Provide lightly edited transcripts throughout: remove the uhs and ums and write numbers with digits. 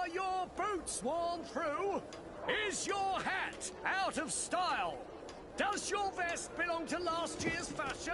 Are your boots worn through? Is your hat out of style? Does your vest belong to last year's fashion?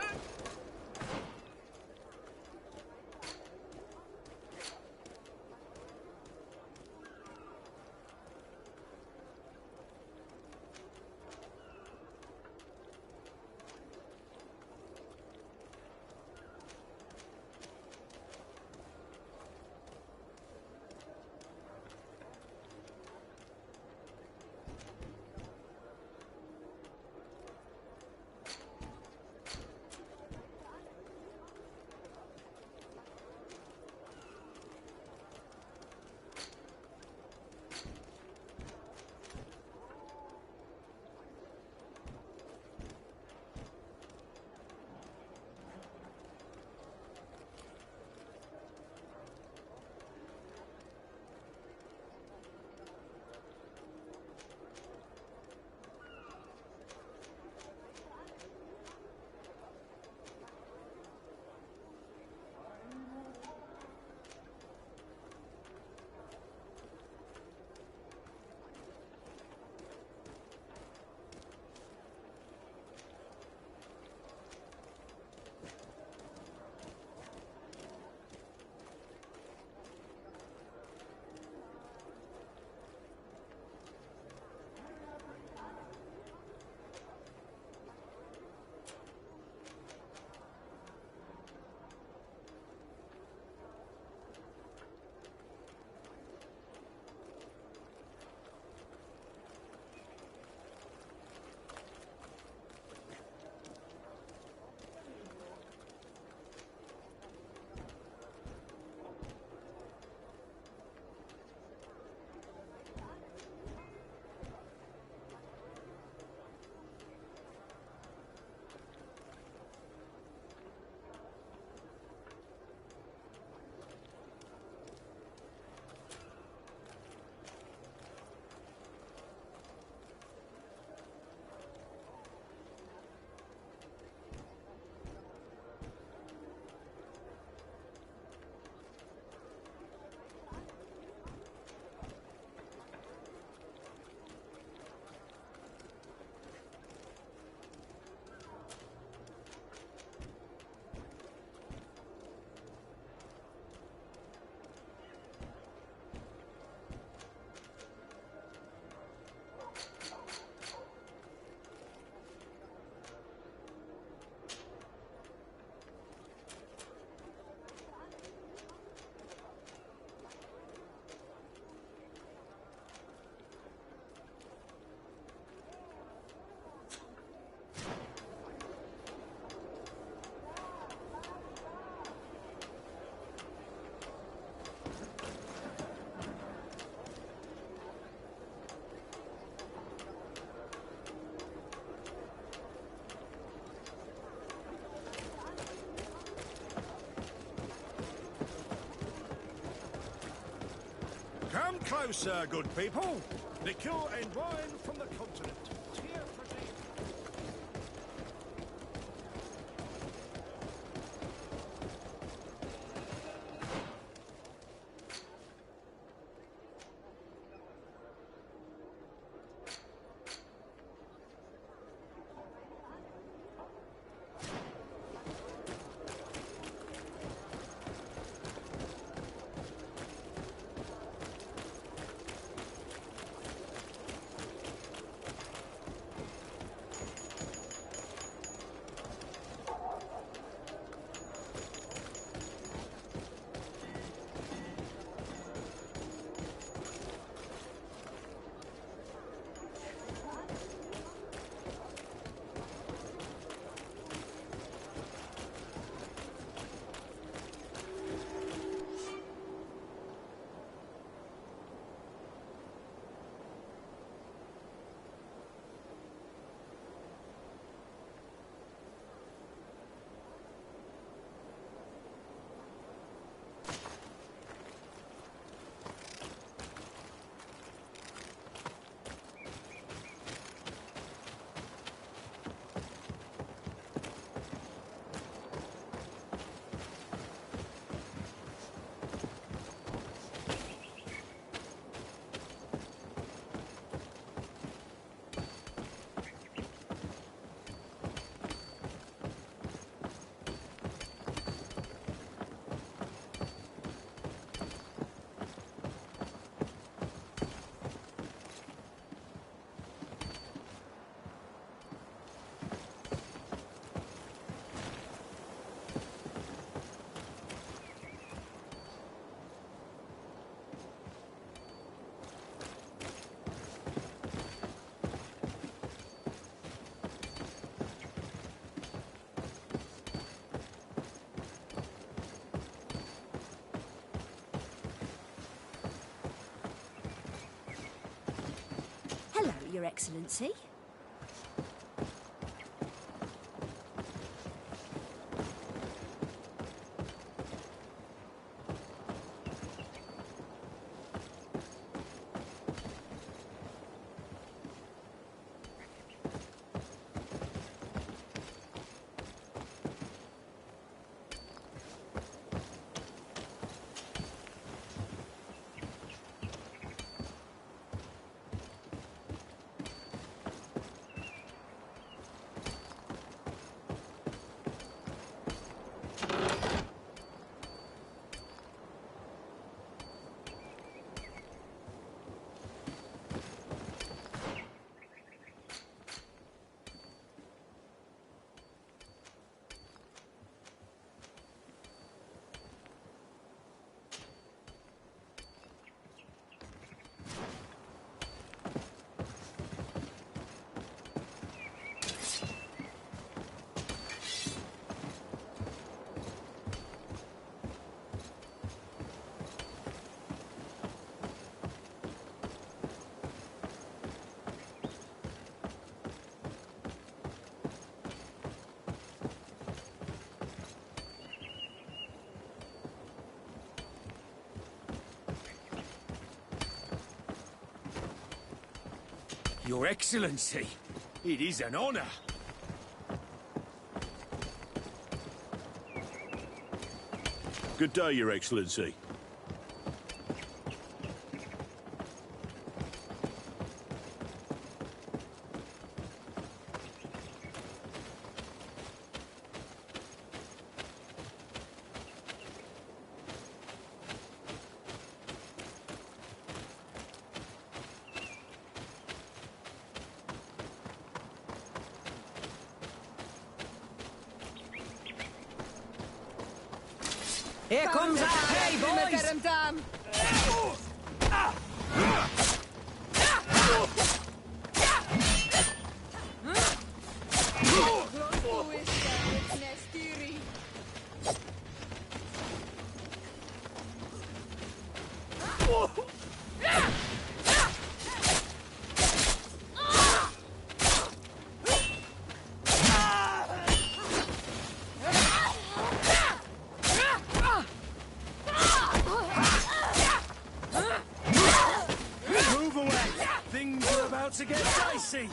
Come closer, good people. Liquor and wine from the continent. Here for thee. Your Excellency. Your Excellency, it is an honor. Good day, Your Excellency. Here comes our pay, boys! Get him down! Move away! Things are about to get dicey!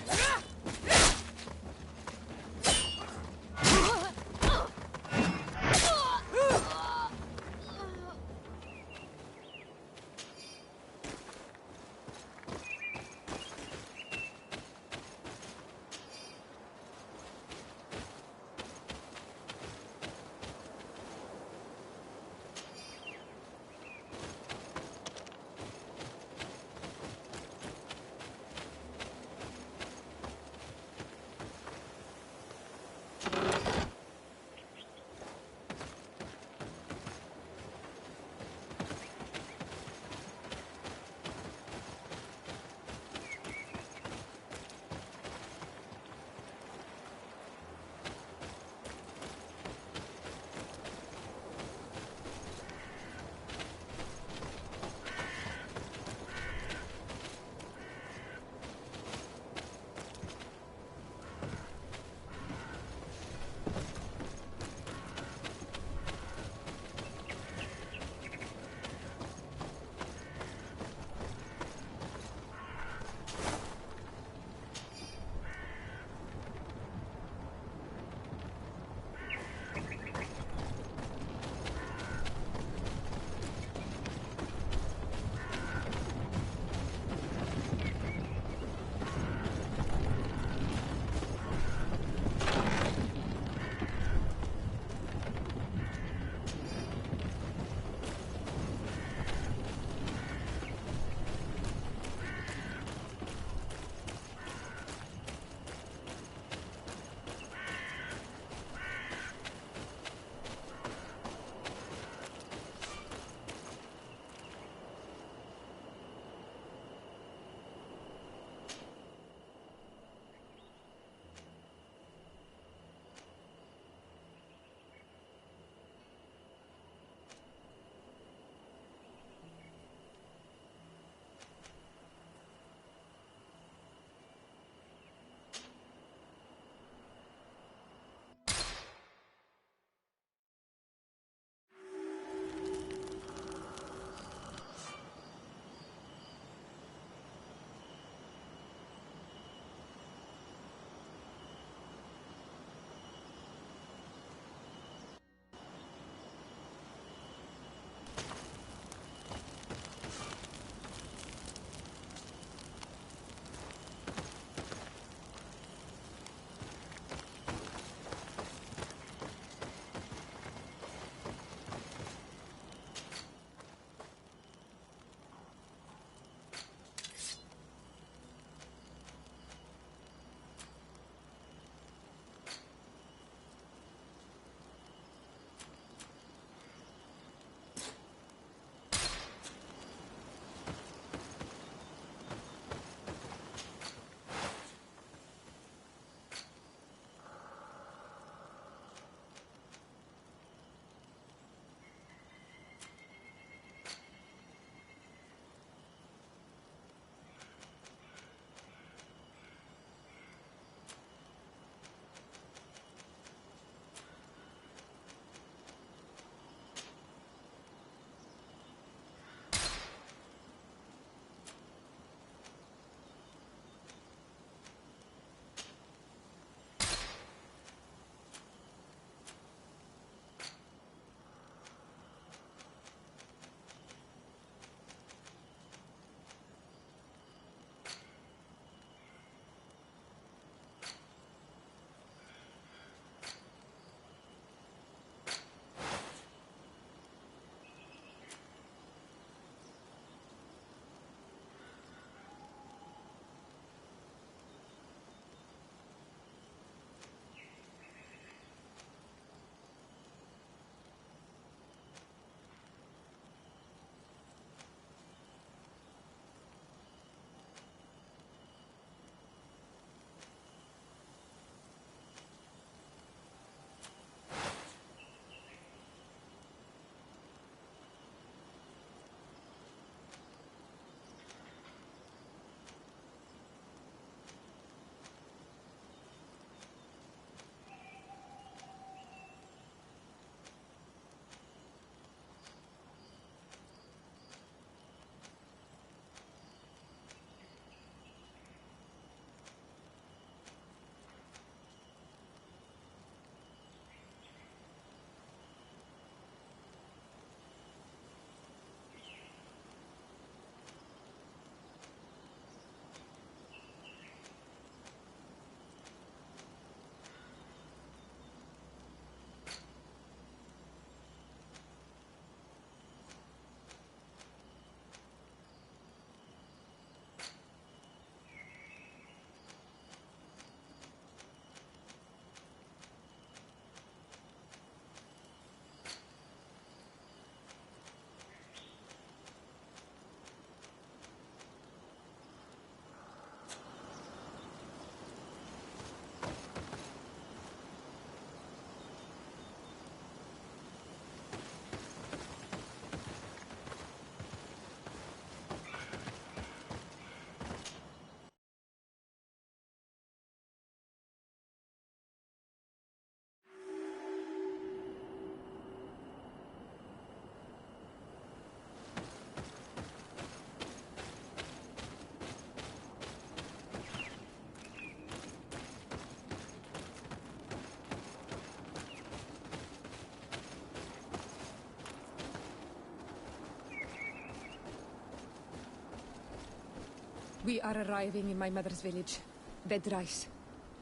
We are arriving in my mother's village. Bedrice.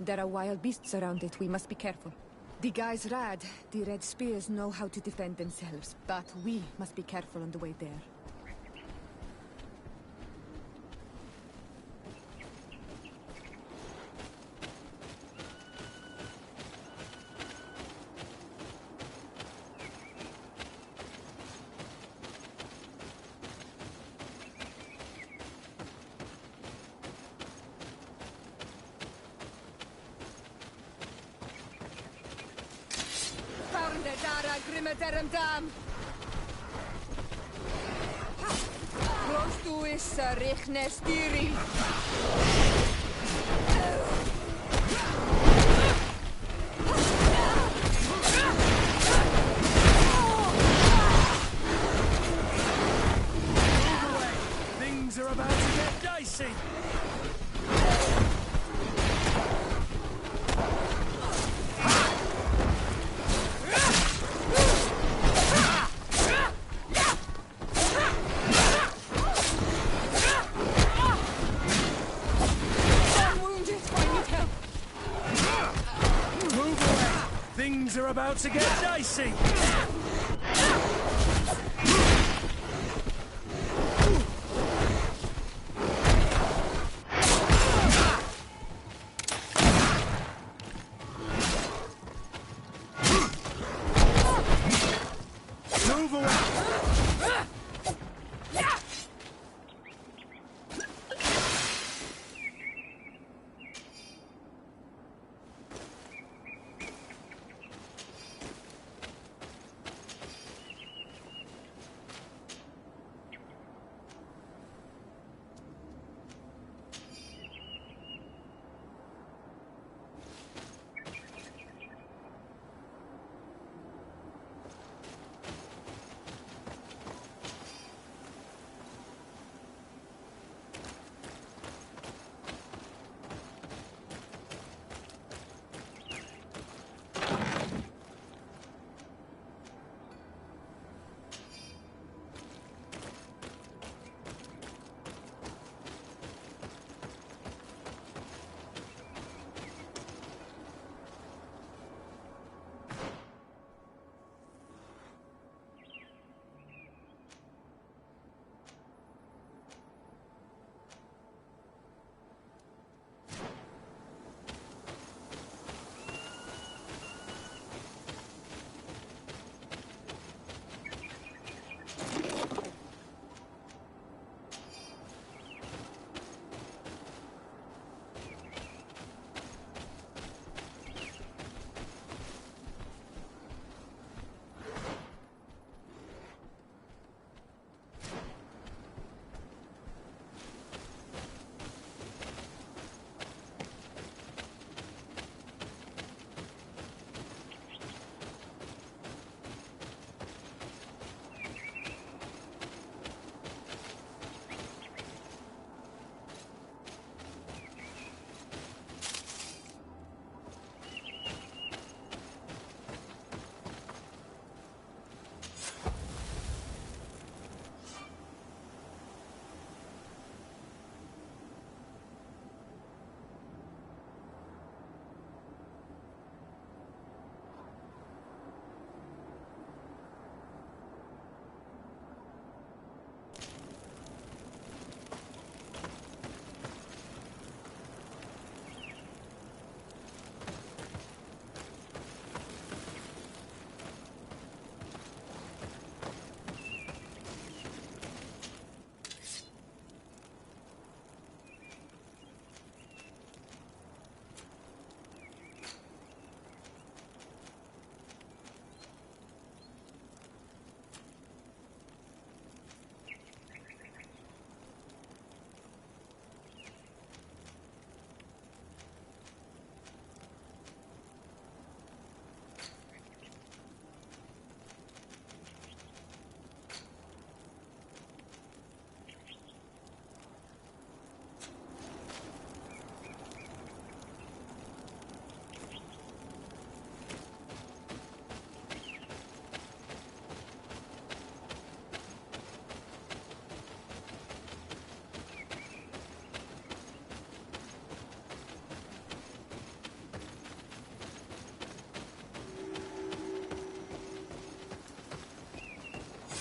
There are wild beasts around it. We must be careful. The guys Rad, the Red Spears, know how to defend themselves, but we must be careful on the way there. Close to is Richnestiri. Things are about to get dicey. Things are about to get dicey. Move away.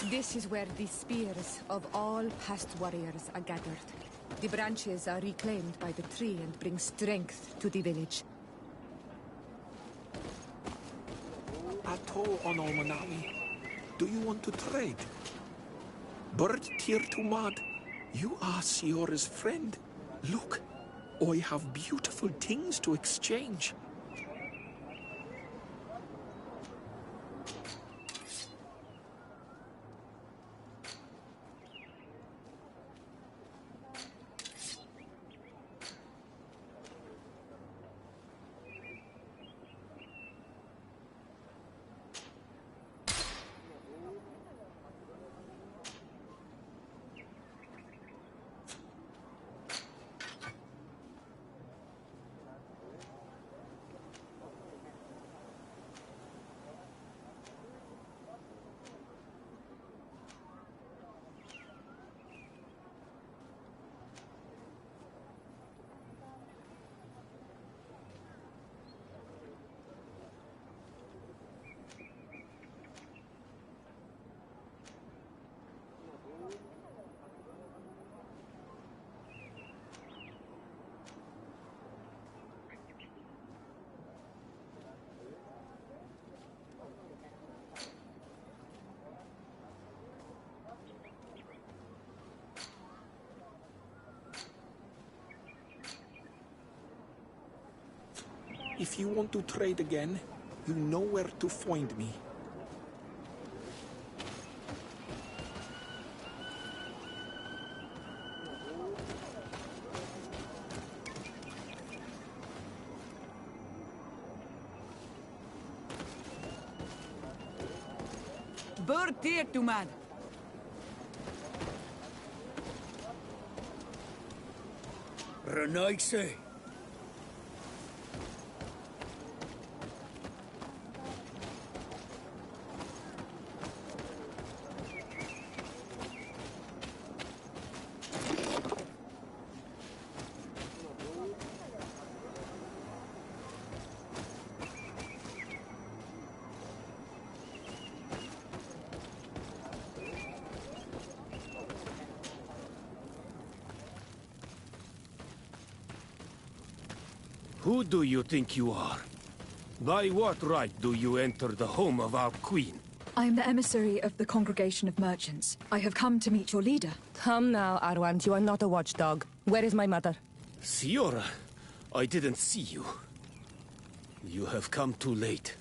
This is where the spears of all past warriors are gathered. The branches are reclaimed by the tree and bring strength to the village. Ato Onomanawi, do you want to trade? Bird Tir Tumad, you are Siora's friend. Look, I have beautiful things to exchange. If you want to trade again, you know where to find me. Bird Tir Tumad. Renaise. Who do you think you are? By what right do you enter the home of our queen? I am the emissary of the Congregation of Merchants. I have come to meet your leader. Come now, Arwand. You are not a watchdog. Where is my mother? Siora, I didn't see you. You have come too late.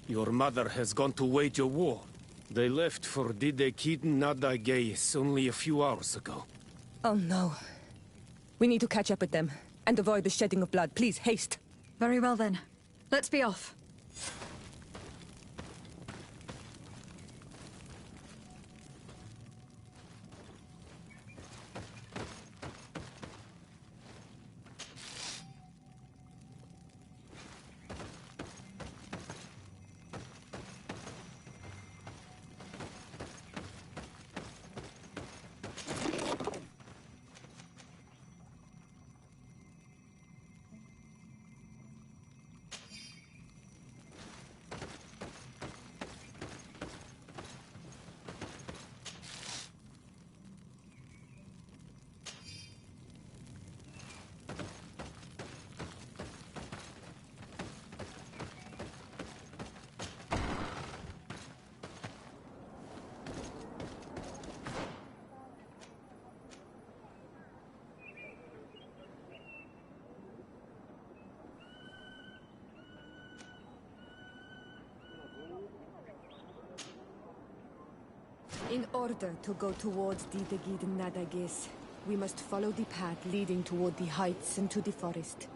Your mother has gone to wage a war. They left for Didekid Nadageis only a few hours ago. Oh no. We need to catch up with them. And avoid the shedding of blood. Please, haste. Very well then. Let's be off. In order to go towards Didegid Nadagis, we must follow the path leading toward the heights and to the forest.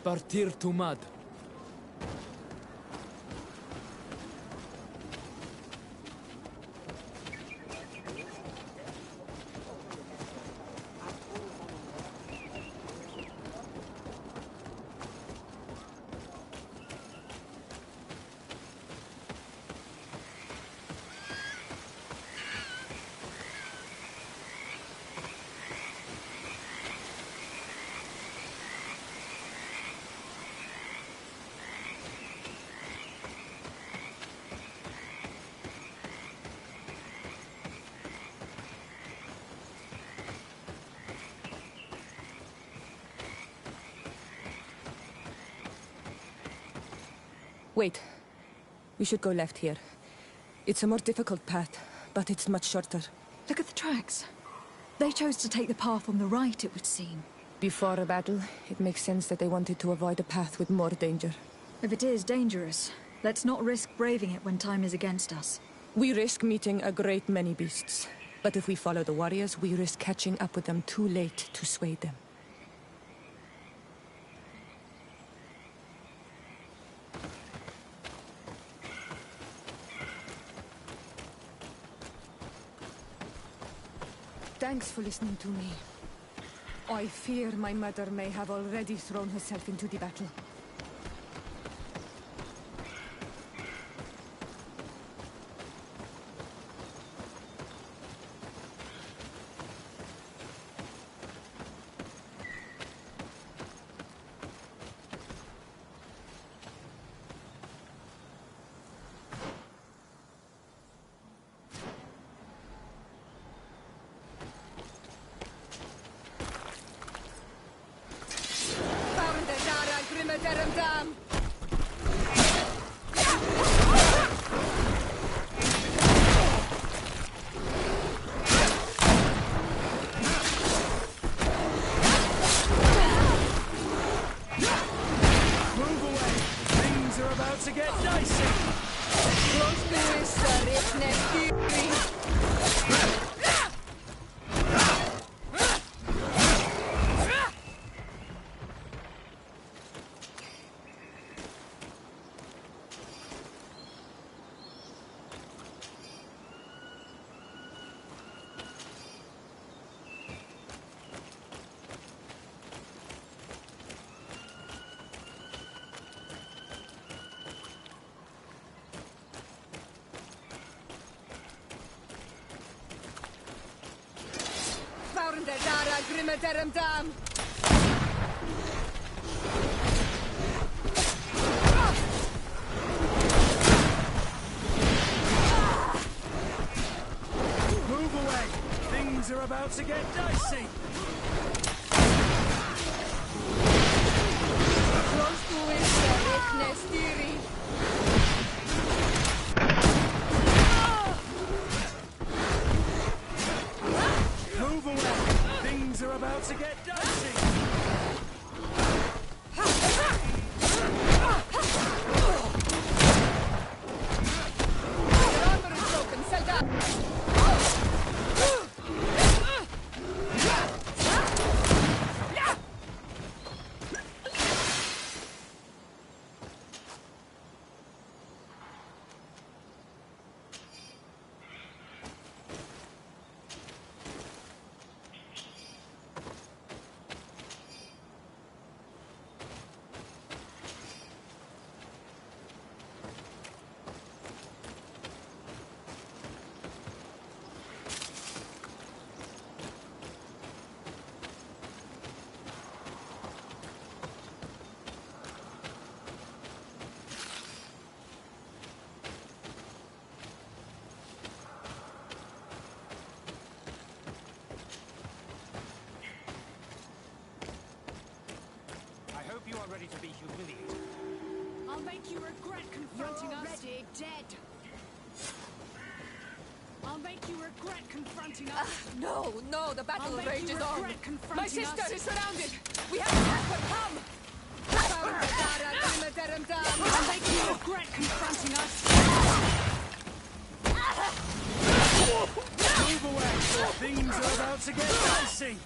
Partir to mud. Wait. We should go left here. It's a more difficult path, but it's much shorter. Look at the tracks. They chose to take the path on the right, it would seem. Before a battle, it makes sense that they wanted to avoid a path with more danger. If it is dangerous, let's not risk braving it when time is against us. We risk meeting a great many beasts. But if we follow the warriors, we risk catching up with them too late to sway them. Thanks for listening to me. I fear my mother may have already thrown herself into the battle. Move away! Things are about to get dicey! Move away! Things are about to get dicey! You are ready to be humiliated. I'll make you regret confronting us. Already dead. I'll make you regret confronting us. No, the battle I'll make rages you on. regret confronting My sister us. is surrounded. We have to help her. Come. I'll make you regret confronting us. Move away, or things are about to get dicey.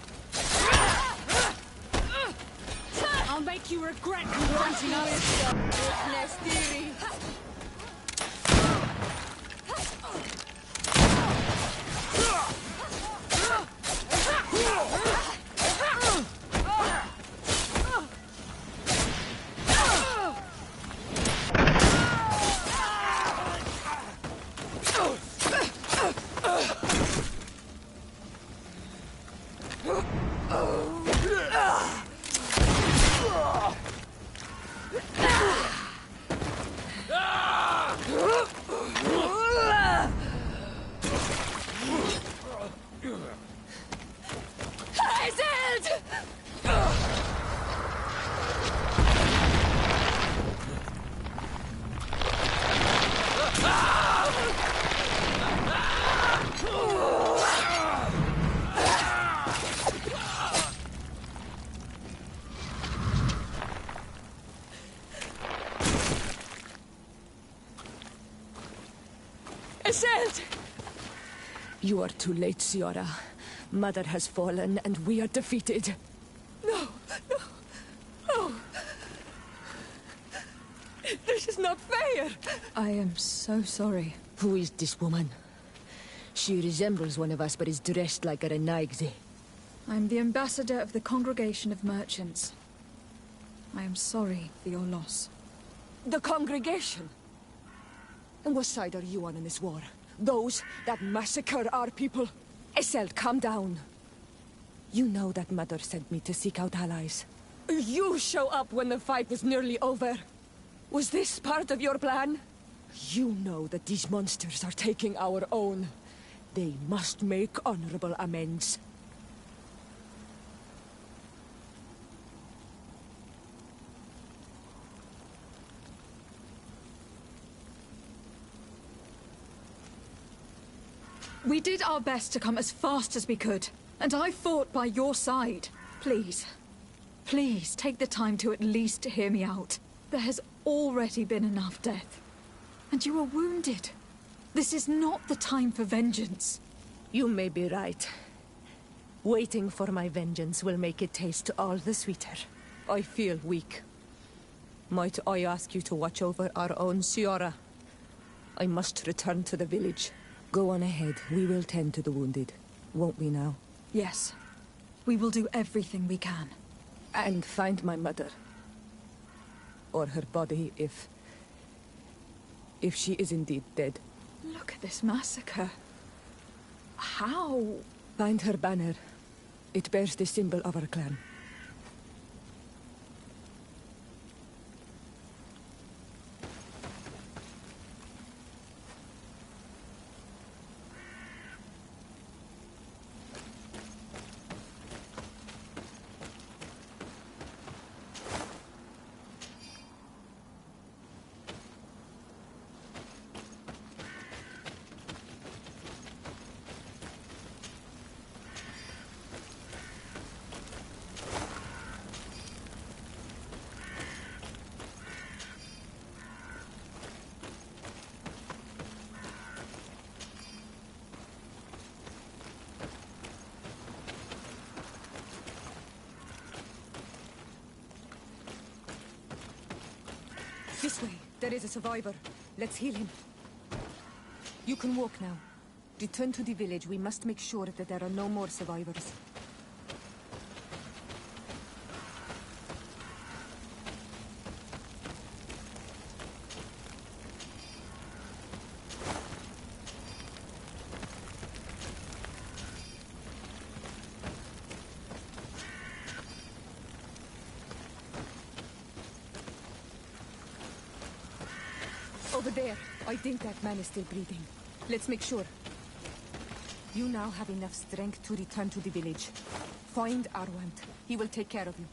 I'll make make you regret confronting us. Witness theory. You are too late, Ciara. Mother has fallen, and we are defeated. No, no, no. This is not fair. I am so sorry. Who is this woman? She resembles one of us, but is dressed like a Renaigzi. I'm the ambassador of the Congregation of Merchants. I am sorry for your loss. The congregation? And what side are you on in this war? Those that massacre our people? Esselt, calm down. You know that Mother sent me to seek out allies. You show up when the fight was nearly over. Was this part of your plan? You know that these monsters are taking our own. They must make honorable amends. We did our best to come as fast as we could, and I fought by your side. Please, please take the time to at least hear me out. There has already been enough death, and you are wounded. This is not the time for vengeance. You may be right. Waiting for my vengeance will make it taste all the sweeter. I feel weak. Might I ask you to watch over our own Ciara? I must return to the village. Go on ahead. We will tend to the wounded. Won't we now? Yes. We will do everything we can. And find my mother. Or her body, if she is indeed dead. Look at this massacre. How? Find her banner. It bears the symbol of our clan. This way. There is a survivor. Let's heal him. You can walk now. Return to the village. We must make sure that there are no more survivors. Over there. I think that man is still breathing. Let's make sure. You now have enough strength to return to the village. Find Arwant. He will take care of you.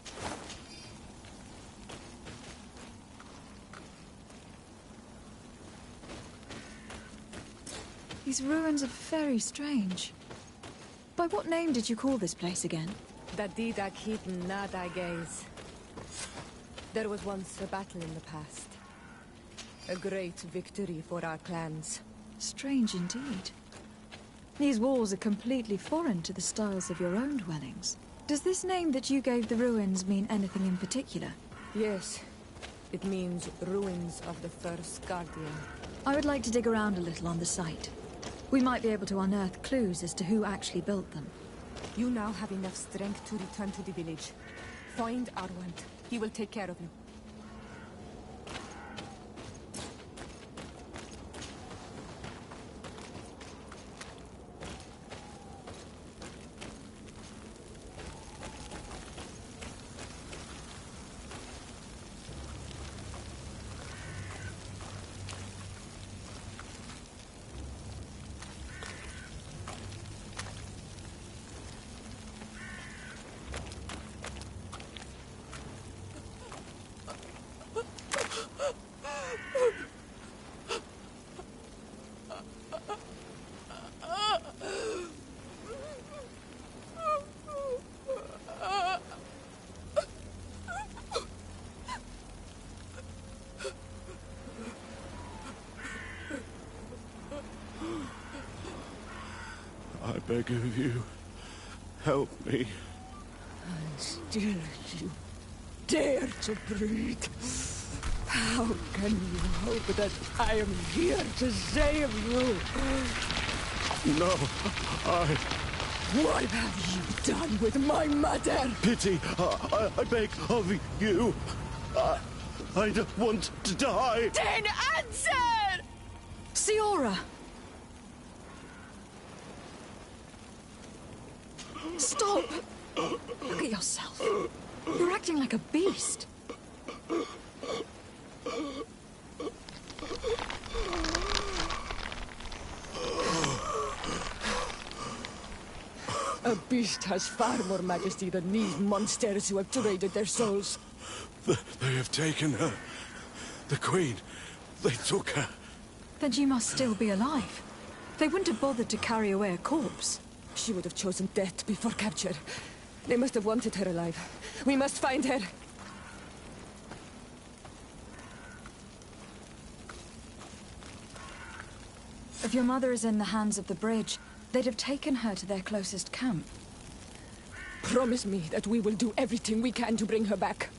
These ruins are very strange. By what name did you call this place again? Dadida Keaton Nada Gaze. There was once a battle in the past. A great victory for our clans. Strange indeed. These walls are completely foreign to the styles of your own dwellings. Does this name that you gave the ruins mean anything in particular? Yes. It means ruins of the first Guardian. I would like to dig around a little on the site. We might be able to unearth clues as to who actually built them. You now have enough strength to return to the village. Find Arwant. He will take care of you. I beg of you, help me. And still you dare to breathe. How can you hope that I am here to save you? No, What have you done with my mother? Pity, I beg of you. I don't want to die. Then answer! Siora! Stop! Look at yourself. You're acting like a beast. A beast has far more majesty than these monsters who have traded their souls. They have taken her. The Queen. They took her. Then she must still be alive. They wouldn't have bothered to carry away a corpse. She would have chosen death before capture. They must have wanted her alive. We must find her. If your mother is in the hands of the bridge, they'd have taken her to their closest camp. Promise me that we will do everything we can to bring her back.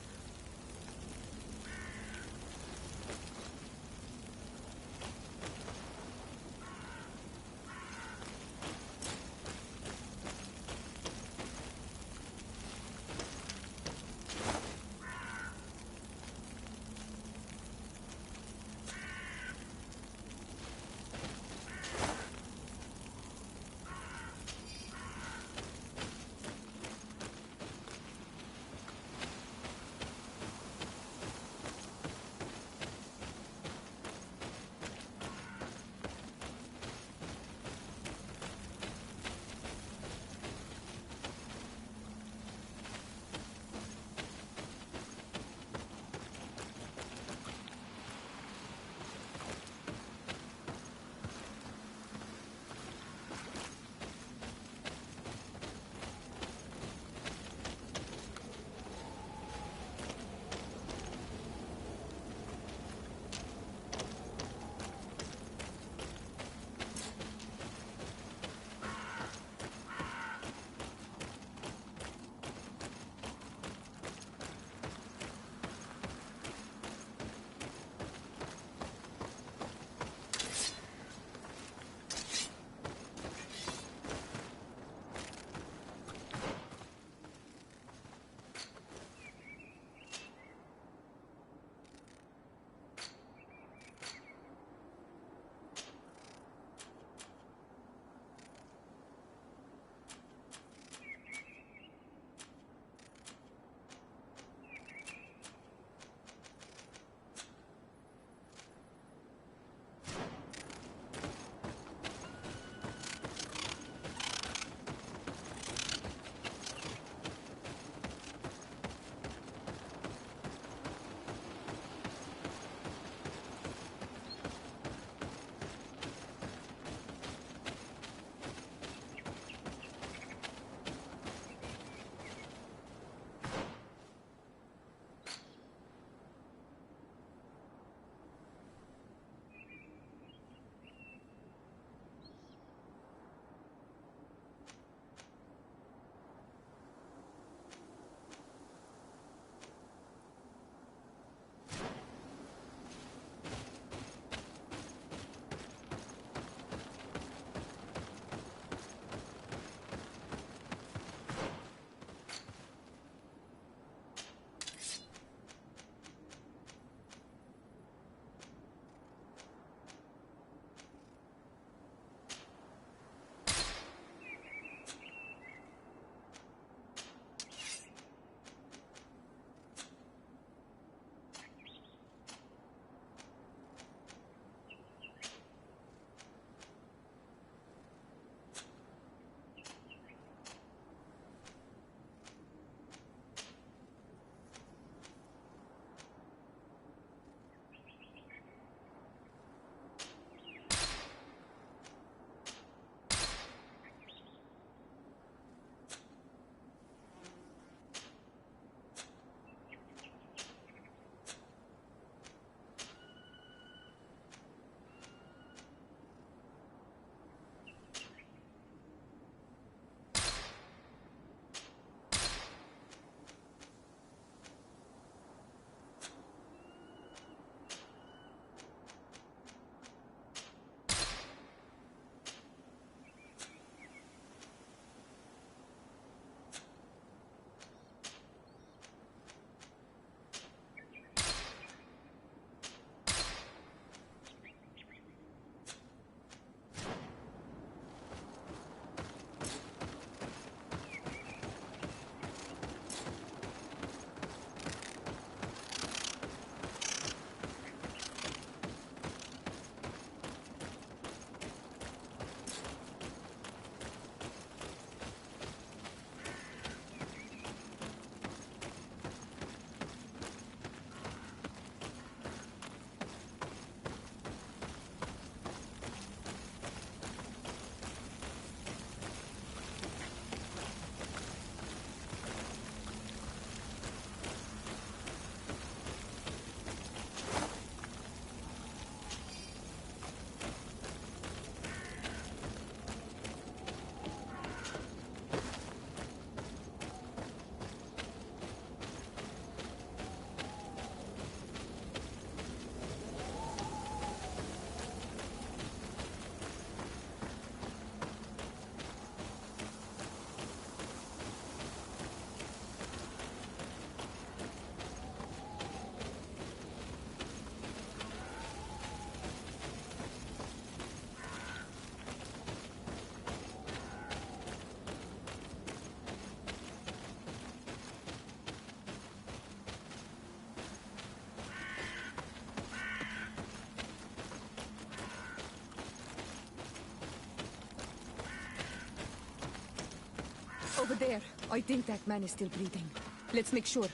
Over there. I think that man is still breathing. Let's make sure.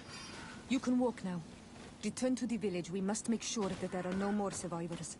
You can walk now. Return to the village. We must make sure that there are no more survivors.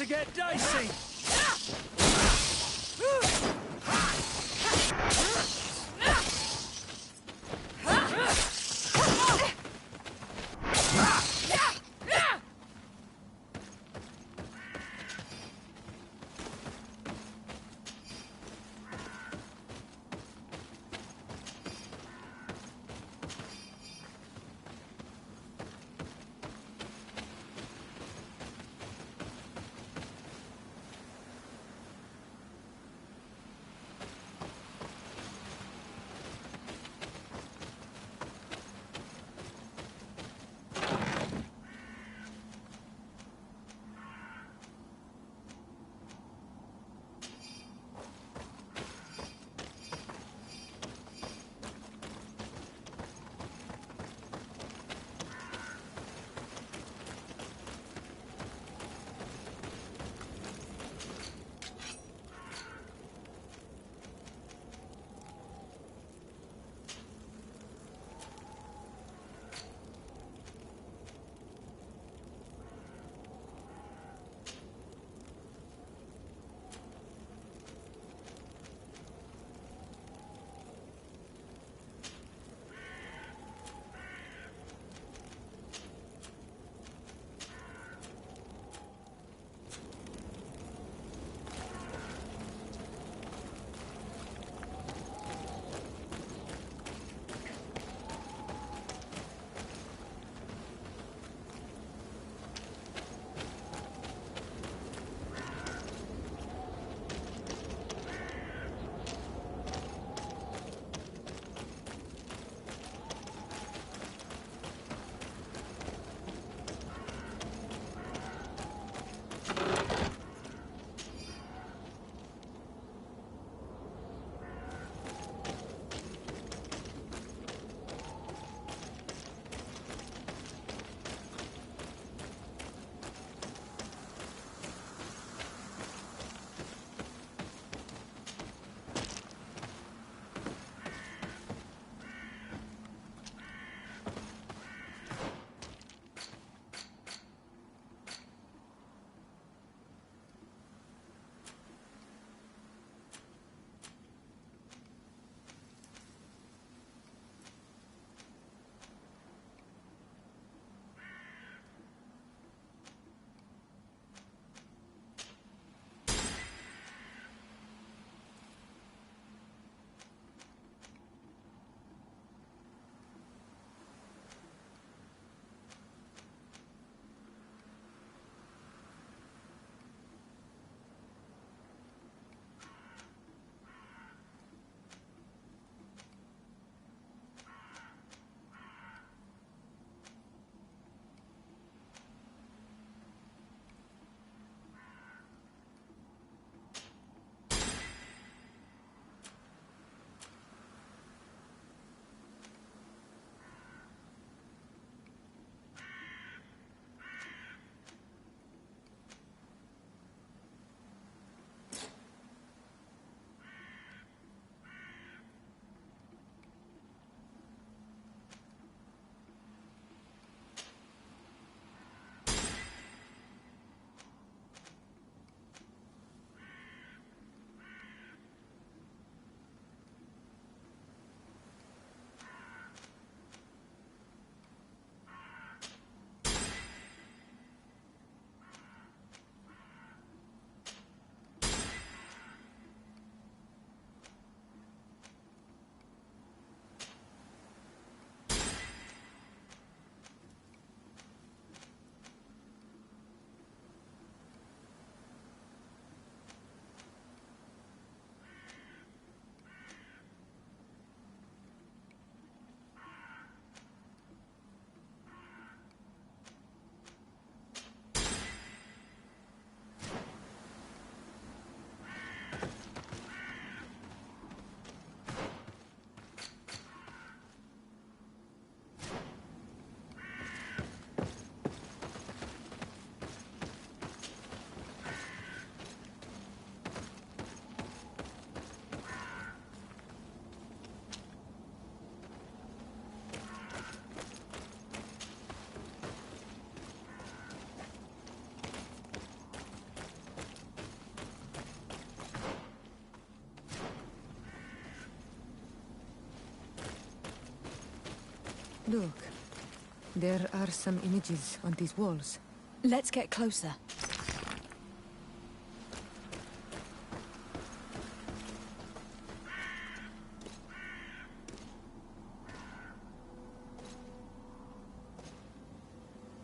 to get dicey. Look. There are some images on these walls. Let's get closer.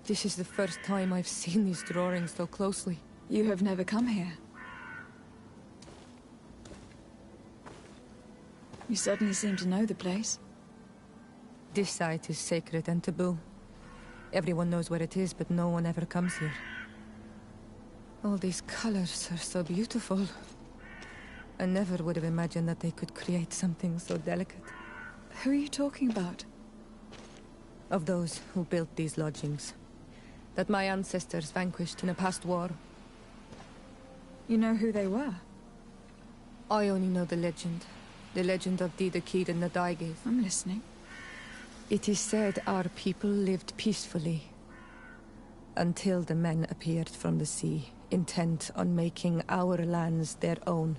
This is the first time I've seen these drawings so closely. You have never come here. You certainly seem to know the place. This site is sacred and taboo. Everyone knows where it is, but no one ever comes here. All these colors are so beautiful. I never would have imagined that they could create something so delicate. Who are you talking about? Of those who built these lodgings. That my ancestors vanquished in a past war. You know who they were? I only know the legend. The legend of Dida Kid and the Daigave. I'm listening. It is said our people lived peacefully. Until the men appeared from the sea, intent on making our lands their own.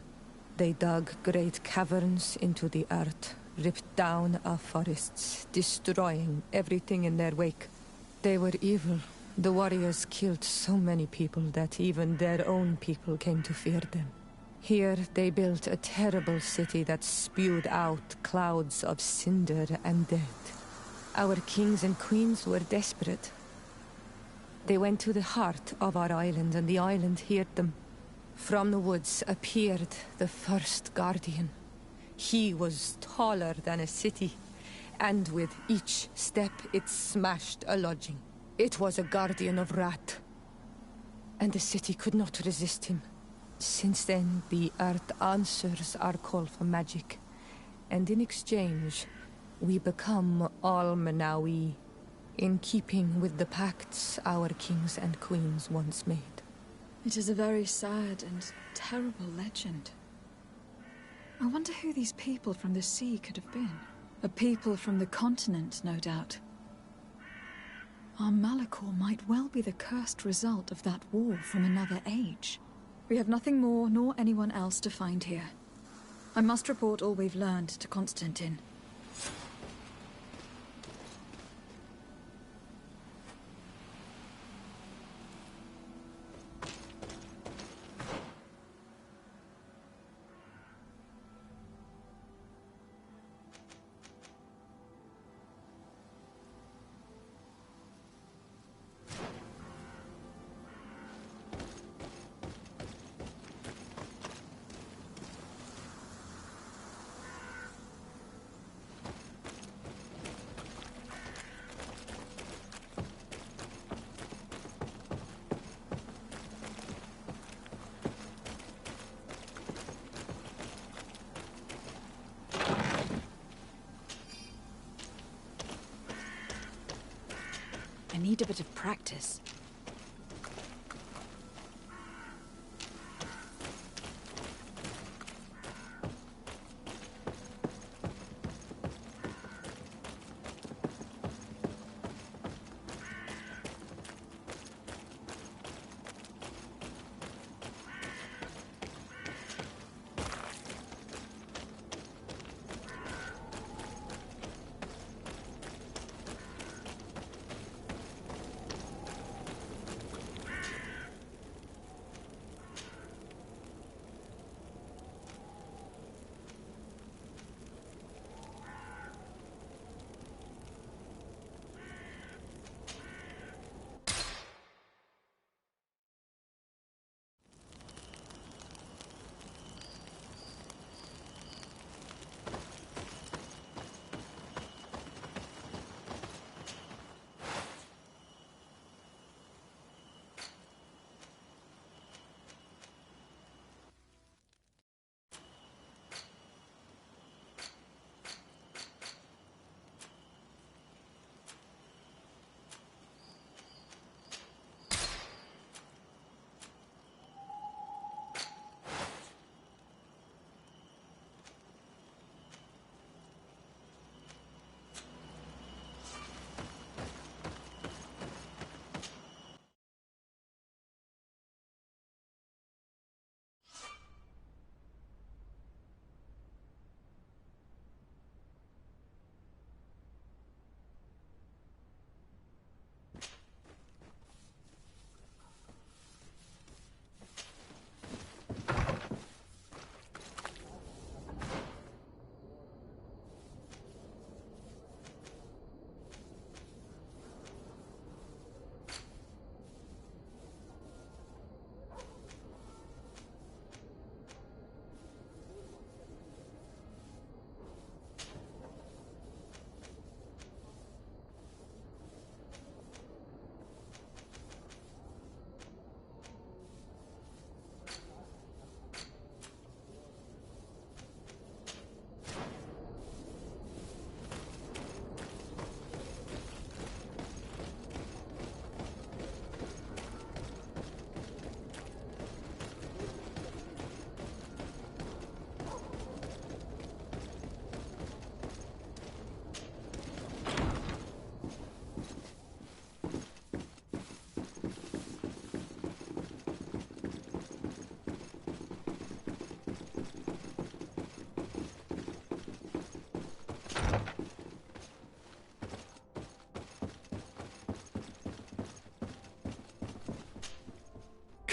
They dug great caverns into the earth, ripped down our forests, destroying everything in their wake. They were evil. The warriors killed so many people that even their own people came to fear them. Here they built a terrible city that spewed out clouds of cinder and dead. Our kings and queens were desperate. They went to the heart of our island, and the island heard them. From the woods appeared the first guardian. He was taller than a city, and with each step it smashed a lodging. It was a guardian of Rat, and the city could not resist him. Since then, the earth answers our call for magic, and in exchange, we become all Manawi, in keeping with the pacts our kings and queens once made. It is a very sad and terrible legend. I wonder who these people from the sea could have been. A people from the continent, no doubt. Our Malachor might well be the cursed result of that war from another age. We have nothing more nor anyone else to find here. I must report all we've learned to Constantine. I need a bit of practice.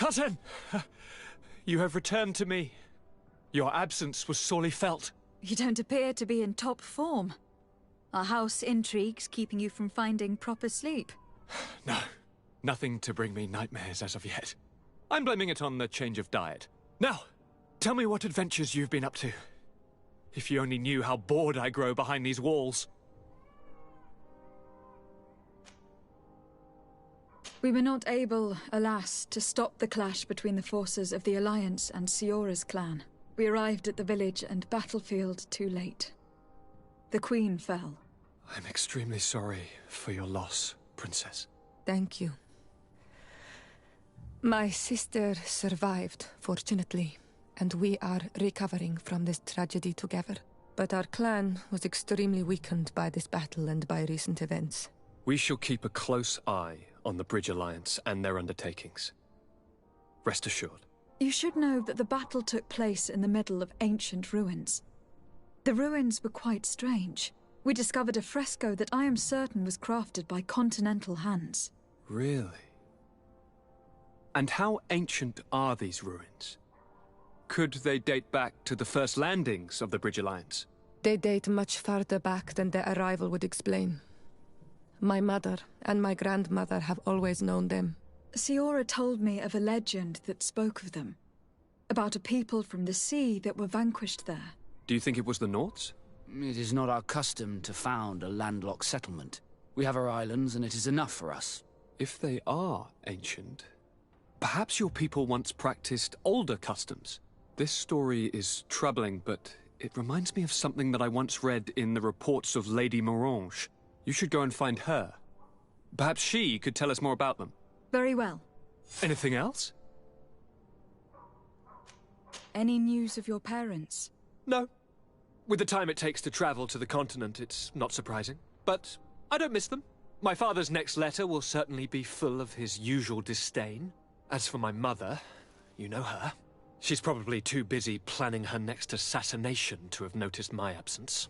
Cousin! You have returned to me. Your absence was sorely felt. You don't appear to be in top form. Are house intrigues keeping you from finding proper sleep? No, nothing to bring me nightmares as of yet. I'm blaming it on the change of diet. Now, tell me what adventures you've been up to. If you only knew how bored I grow behind these walls. We were not able, alas, to stop the clash between the forces of the Alliance and Siora's clan. We arrived at the village and battlefield too late. The Queen fell. I'm extremely sorry for your loss, Princess. Thank you. My sister survived, fortunately, and we are recovering from this tragedy together. But our clan was extremely weakened by this battle and by recent events. We shall keep a close eye on the Bridge Alliance and their undertakings. Rest assured. You should know that the battle took place in the middle of ancient ruins. The ruins were quite strange. We discovered a fresco that I am certain was crafted by continental hands. Really? And how ancient are these ruins? Could they date back to the first landings of the Bridge Alliance? They date much farther back than their arrival would explain. My mother and my grandmother have always known them. Siora told me of a legend that spoke of them. About a people from the sea that were vanquished there. Do you think it was the Nauts? It is not our custom to found a landlocked settlement. We have our islands, and it is enough for us. If they are ancient, perhaps your people once practiced older customs. This story is troubling, but it reminds me of something that I once read in the reports of Lady Morange. You should go and find her. Perhaps she could tell us more about them. Very well. Anything else? Any news of your parents? No. With the time it takes to travel to the continent, it's not surprising. But I don't miss them. My father's next letter will certainly be full of his usual disdain. As for my mother, you know her. She's probably too busy planning her next assassination to have noticed my absence.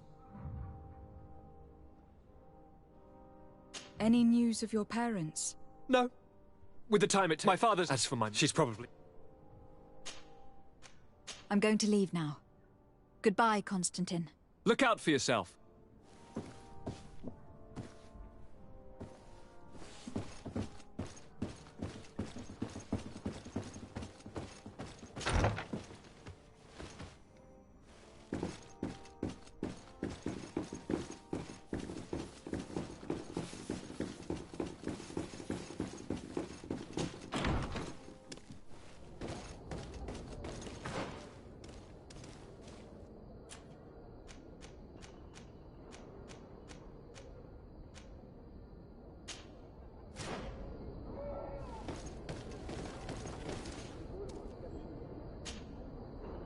Any news of your parents? No. With the time it takes... My father's... As for my... She's probably... I'm going to leave now. Goodbye, Constantine. Look out for yourself.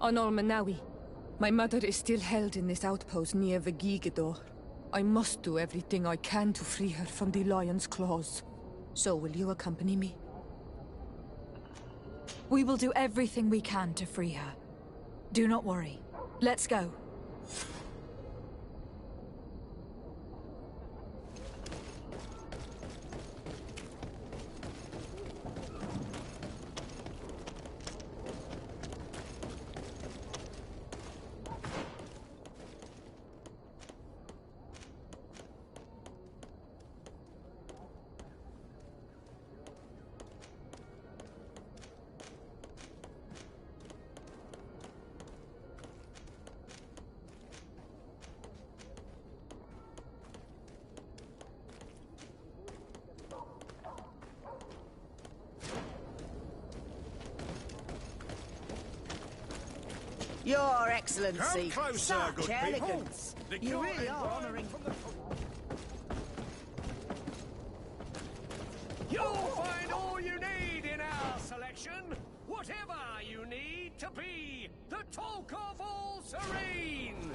Honor Manawi. My mother is still held in this outpost near Vegigador. I must do everything I can to free her from the lion's claws. So will you accompany me? We will do everything we can to free her. Do not worry. Let's go. Your Excellency, Come closer, such good elegance. people. You really are honouring... You'll find all you need in our selection. Whatever you need to be the talk of all Serene.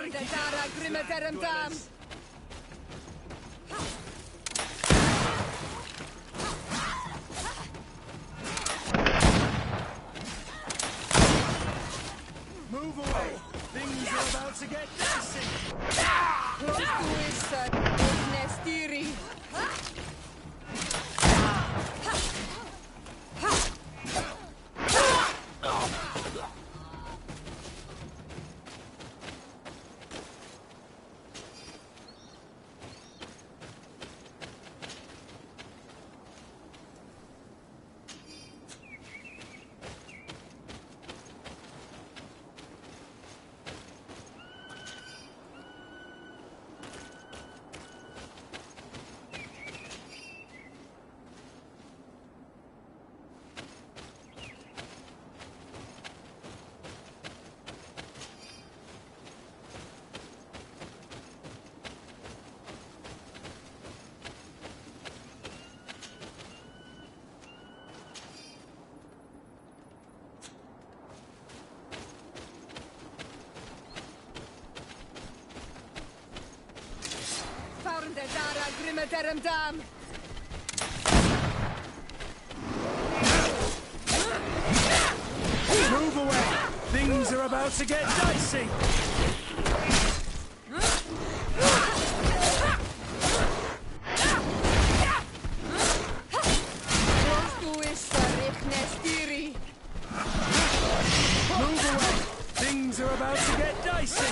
Fahren der Dara Grimme Derem Dam! Move away! Things are about to get dicey! Close to it, sir. Nestiri. Fahren der Dara Grimme Derem Dam! Move away! Things are about to get dicey! Close to it, sir. Nestiri. Move away! Things are about to get dicey!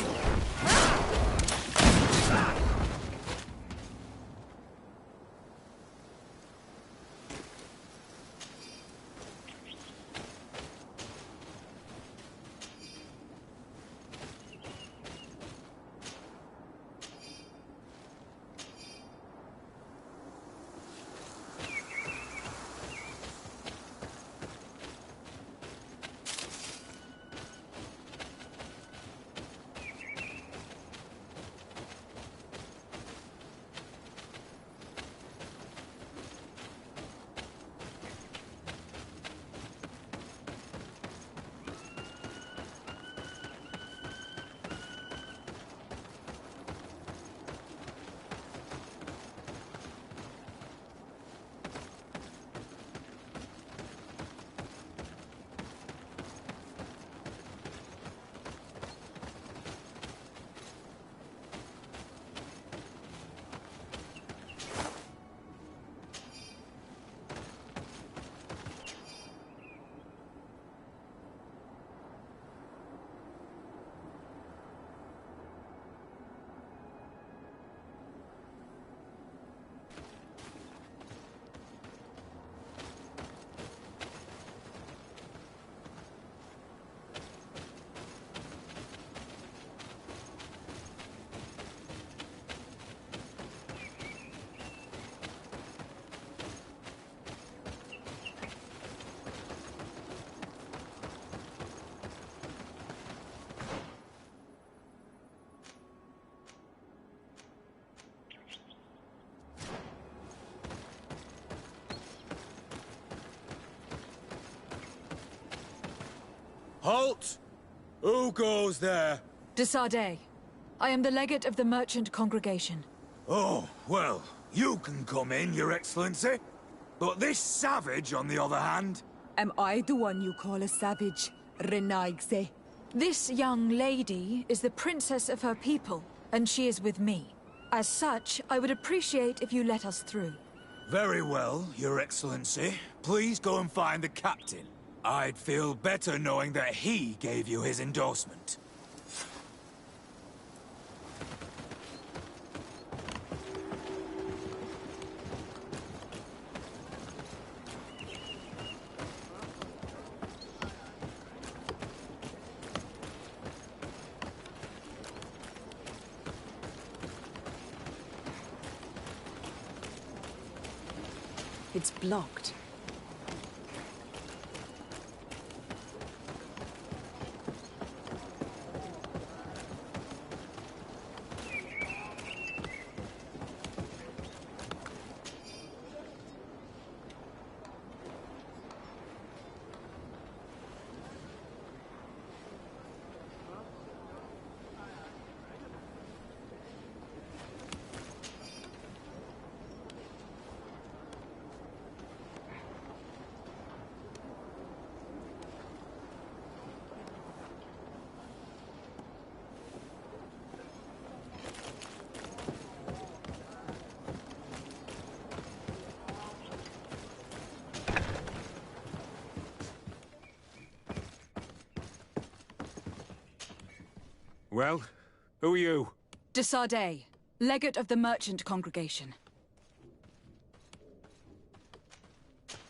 Halt! Who goes there? De Sardet. I am the legate of the merchant congregation. Oh, well, you can come in, Your Excellency. But this savage, on the other hand... Am I the one you call a savage, Renaigse? This young lady is the princess of her people, and she is with me. As such, I would appreciate if you let us through. Very well, Your Excellency. Please go and find the captain. I'd feel better knowing that he gave you his endorsement. It's blocked. Well, who are you? De Sardet, legate of the merchant congregation.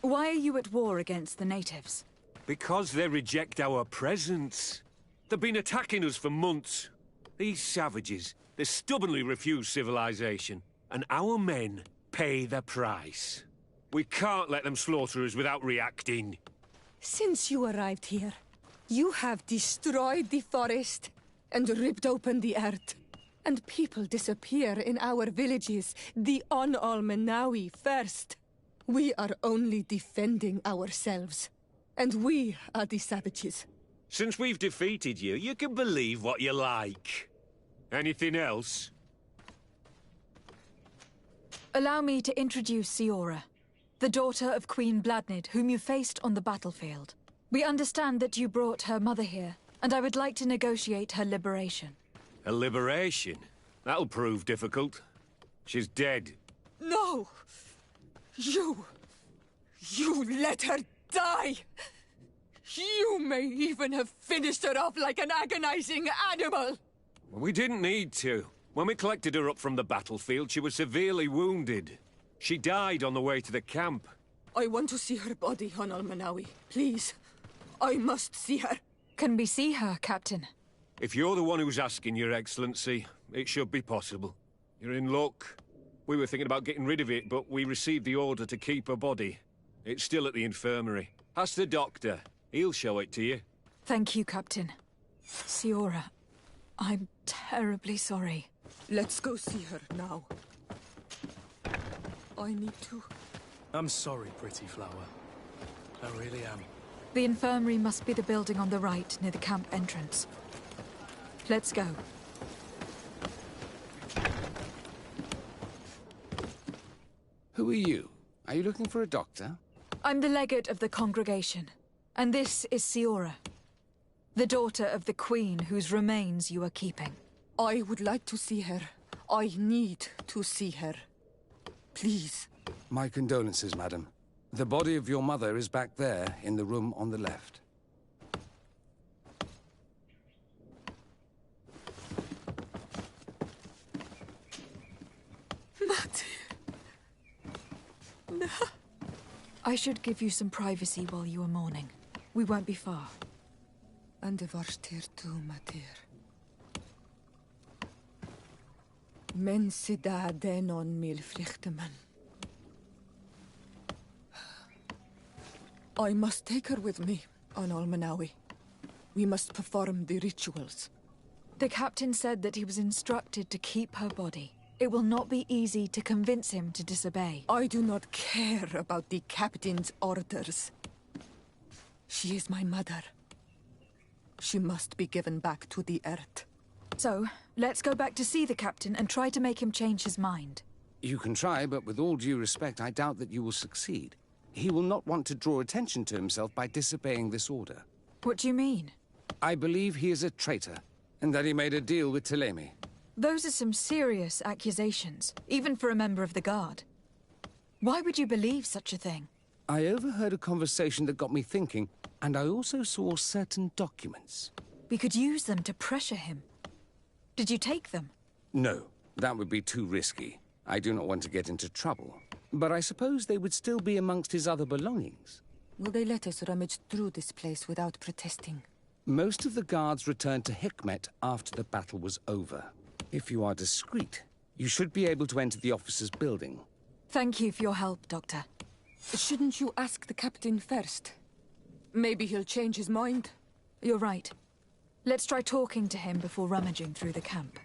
Why are you at war against the natives? Because they reject our presence. They've been attacking us for months. These savages, they stubbornly refuse civilization. And our men pay the price. We can't let them slaughter us without reacting. Since you arrived here, you have destroyed the forest and ripped open the earth. And people disappear in our villages, the On-Almenawi first. We are only defending ourselves. And we are the savages. Since we've defeated you, you can believe what you like. Anything else? Allow me to introduce Siora, the daughter of Queen Bladnid, whom you faced on the battlefield. We understand that you brought her mother here, and I would like to negotiate her liberation. A liberation? That'll prove difficult. She's dead. No! You let her die! You may even have finished her off like an agonizing animal! We didn't need to. When we collected her up from the battlefield, she was severely wounded. She died on the way to the camp. I want to see her body, on Almenawi. Please. I must see her. Can we see her, Captain? If you're the one who's asking, Your Excellency, it should be possible. You're in luck. We were thinking about getting rid of it, but we received the order to keep her body. It's still at the infirmary. Ask the doctor. He'll show it to you. Thank you, Captain. Siora, I'm terribly sorry. Let's go see her now. I need to... I'm sorry, pretty flower. I really am. The infirmary must be the building on the right, near the camp entrance. Let's go. Who are you? Are you looking for a doctor? I'm the legate of the congregation. And this is Siora, the daughter of the queen whose remains you are keeping. I would like to see her. I need to see her. Please. My condolences, madam. The body of your mother is back there, in the room on the left. Mati. No. I should give you some privacy while you are mourning. We won't be far. And de varstir tu, Matir. Men sida denon mil flichteman. I must take her with me, on Almenawi. We must perform the rituals. The captain said that he was instructed to keep her body. It will not be easy to convince him to disobey. I do not care about the captain's orders. She is my mother. She must be given back to the earth. So, let's go back to see the captain and try to make him change his mind. You can try, but with all due respect, I doubt that you will succeed. He will not want to draw attention to himself by disobeying this order. What do you mean? I believe he is a traitor, and that he made a deal with Telemi. Those are some serious accusations, even for a member of the Guard. Why would you believe such a thing? I overheard a conversation that got me thinking, and I also saw certain documents. We could use them to pressure him. Did you take them? No, that would be too risky. I do not want to get into trouble. But I suppose they would still be amongst his other belongings. Will they let us rummage through this place without protesting? Most of the guards returned to Hikmet after the battle was over. If you are discreet, you should be able to enter the officer's building. Thank you for your help, Doctor. Shouldn't you ask the captain first? Maybe he'll change his mind. You're right. Let's try talking to him before rummaging through the camp.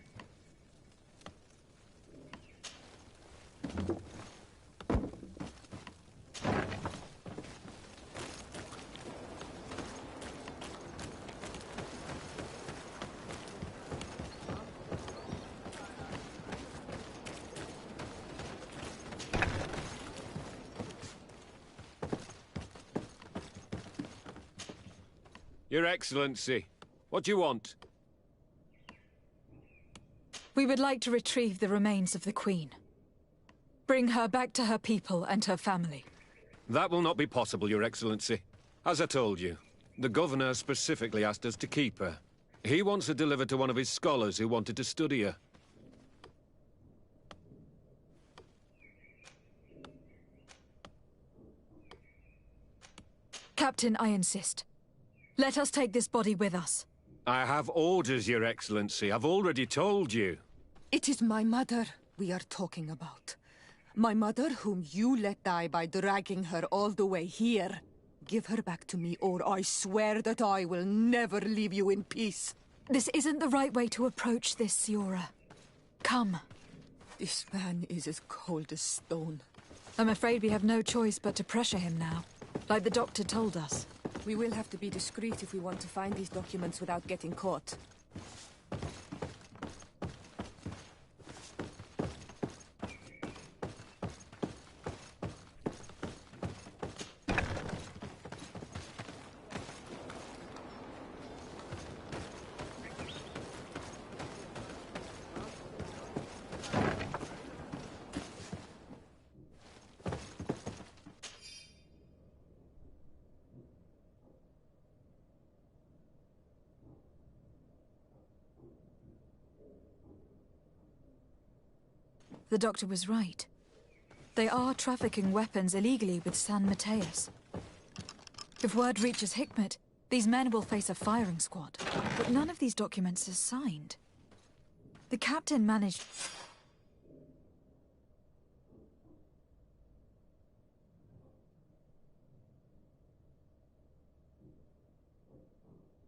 Your Excellency, what do you want? We would like to retrieve the remains of the Queen. Bring her back to her people and her family. That will not be possible, Your Excellency. As I told you, the Governor specifically asked us to keep her. He wants it delivered to one of his scholars who wanted to study her. Captain, I insist. Let us take this body with us. I have orders, Your Excellency. I've already told you. It is my mother we are talking about. My mother whom you let die by dragging her all the way here. Give her back to me, or I swear that I will never leave you in peace. This isn't the right way to approach this, Siora. Come. This man is as cold as stone. I'm afraid we have no choice but to pressure him now, like the doctor told us. We will have to be discreet if we want to find these documents without getting caught. The doctor was right. They are trafficking weapons illegally with San Mateus. If word reaches Hikmet, these men will face a firing squad. But none of these documents is signed. The captain managed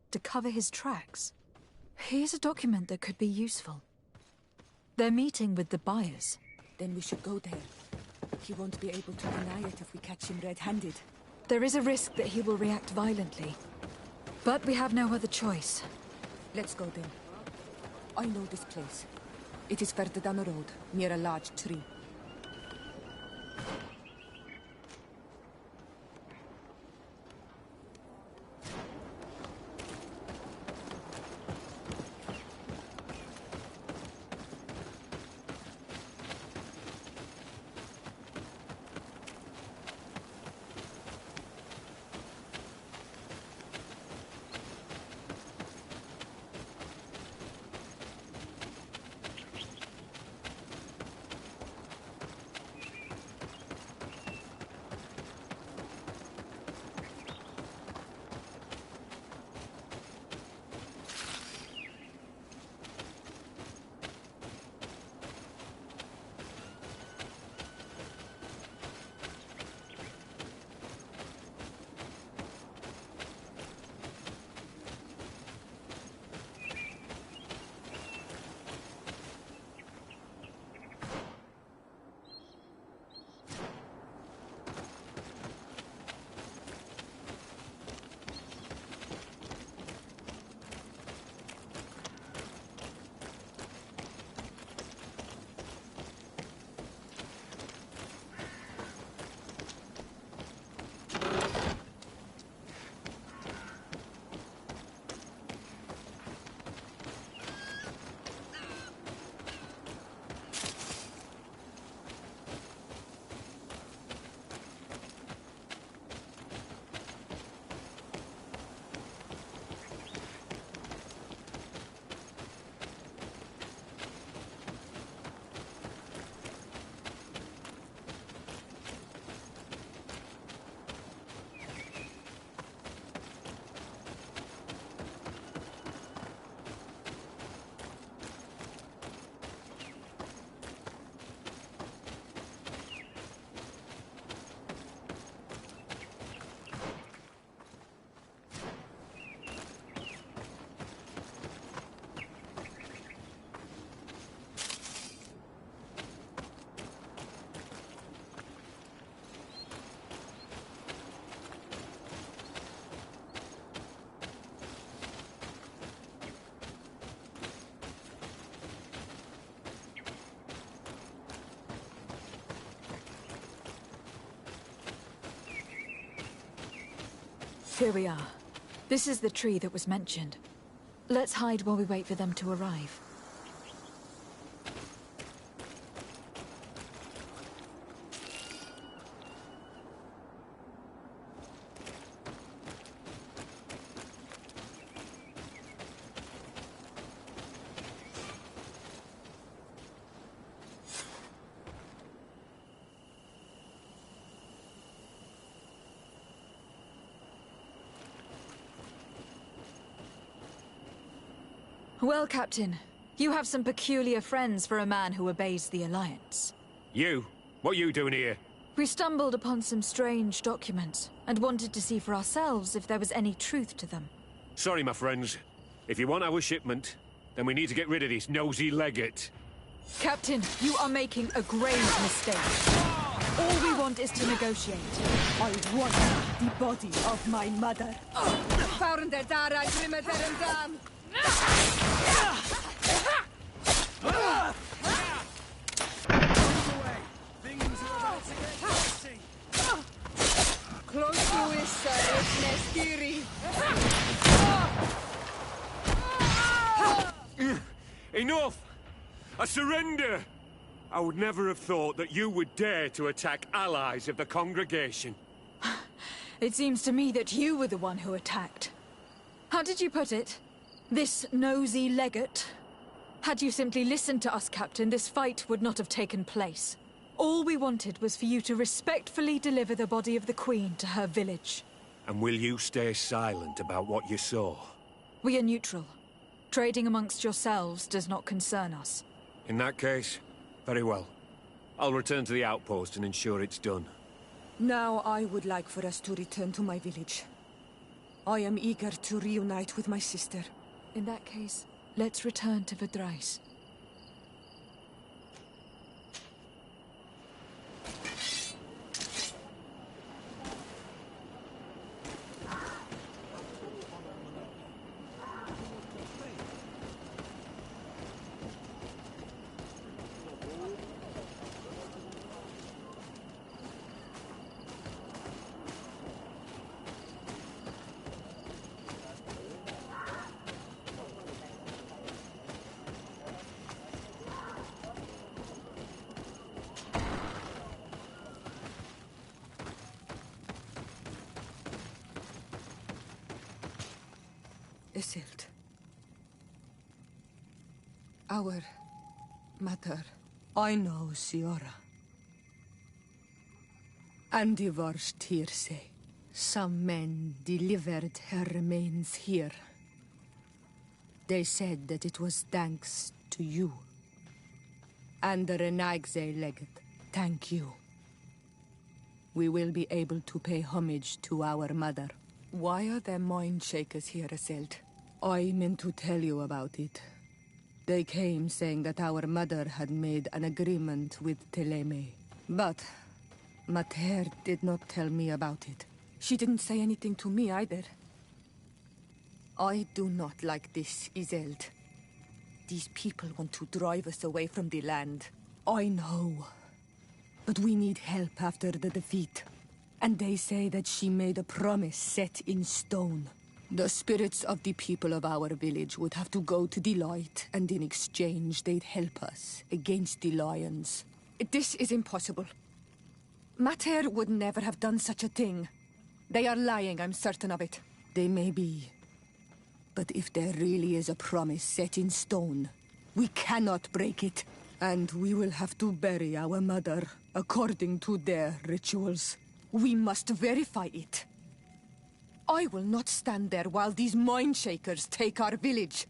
to cover his tracks. Here's a document that could be useful. They're meeting with the buyers. Then we should go there. He won't be able to deny it if we catch him red-handed. There is a risk that he will react violently. But we have no other choice. Let's go then. I know this place. It is further down the road, near a large tree. Here we are. This is the tree that was mentioned. Let's hide while we wait for them to arrive. Well, Captain, you have some peculiar friends for a man who obeys the Alliance. You? What are you doing here? We stumbled upon some strange documents, and wanted to see for ourselves if there was any truth to them. Sorry, my friends. If you want our shipment, then we need to get rid of this nosy legate. Captain, you are making a grave mistake. All we want is to negotiate. I want the body of my mother. Found the Dara Grimmerderendam. Close to Issa, Nestiri. Enough! I surrender! I would never have thought that you would dare to attack allies of the congregation. It seems to me that you were the one who attacked. How did you put it? This nosy legate? Had you simply listened to us, Captain, this fight would not have taken place. All we wanted was for you to respectfully deliver the body of the Queen to her village. And will you stay silent about what you saw? We are neutral. Trading amongst yourselves does not concern us. In that case, very well. I'll return to the outpost and ensure it's done. Now I would like for us to return to my village. I am eager to reunite with my sister. In that case, let's return to Verdrais. Isildt. Our mother. I know, Siora. And divorced Tirse. Some men delivered her remains here. They said that it was thanks to you. And the Renagze legate. Thank you. We will be able to pay homage to our mother. Why are there mind shakers here, Isildt? I meant to tell you about it. They came saying that our mother had made an agreement with Teleme. But Mater did not tell me about it. She didn't say anything to me either. I do not like this, Isildt. These people want to drive us away from the land. I know. But we need help after the defeat. And they say that she made a promise set in stone. The spirits of the people of our village would have to go to the light, and in exchange they'd help us against the lions. This is impossible. Mater would never have done such a thing. They are lying, I'm certain of it. They may be. But if there really is a promise set in stone, we cannot break it. And we will have to bury our mother according to their rituals. We must verify it. I will not stand there while these mind shakers take our village.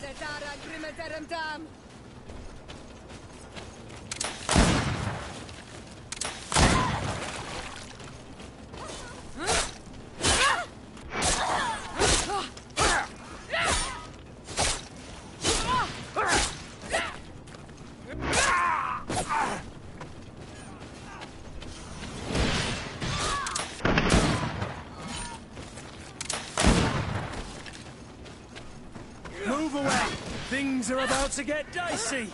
the Dara Grimadarum Dam! Move away! Things are about to get dicey!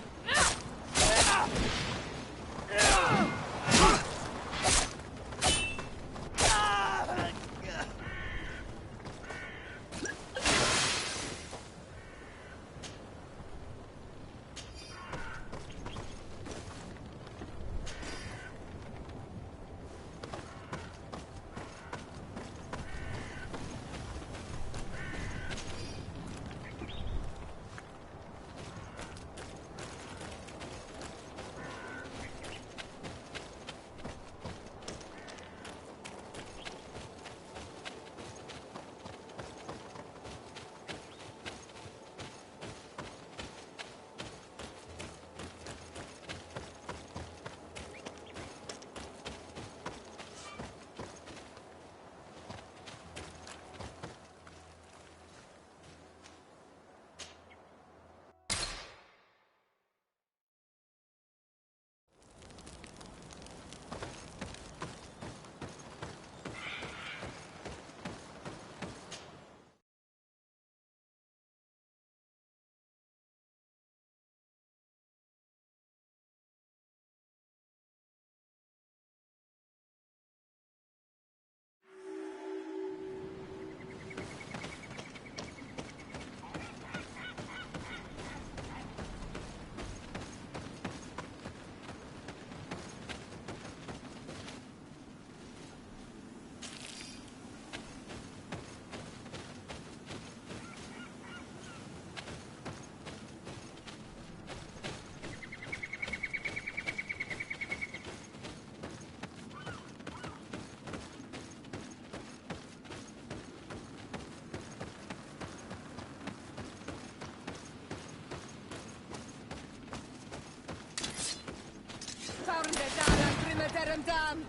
Found the Dara Grimadarum Dam!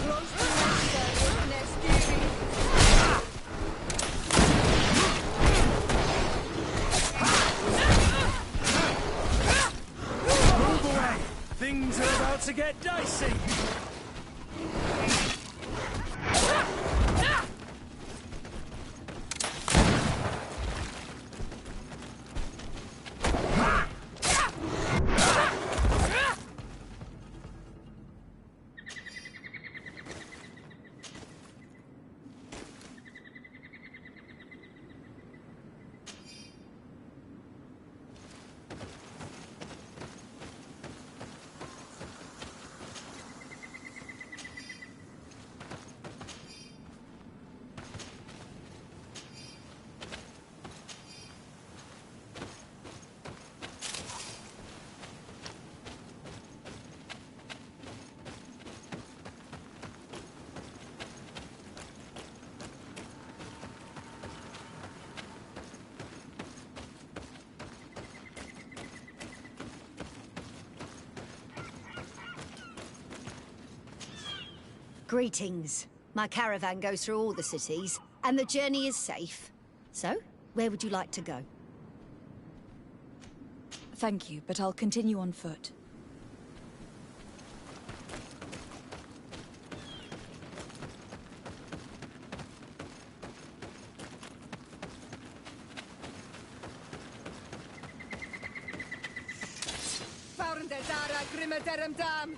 Close to the Nestiri! Move away! Things are about to get dicey! Greetings. My caravan goes through all the cities, and the journey is safe. So, where would you like to go? Thank you, but I'll continue on foot. Found the Dara Grimadarum Dam!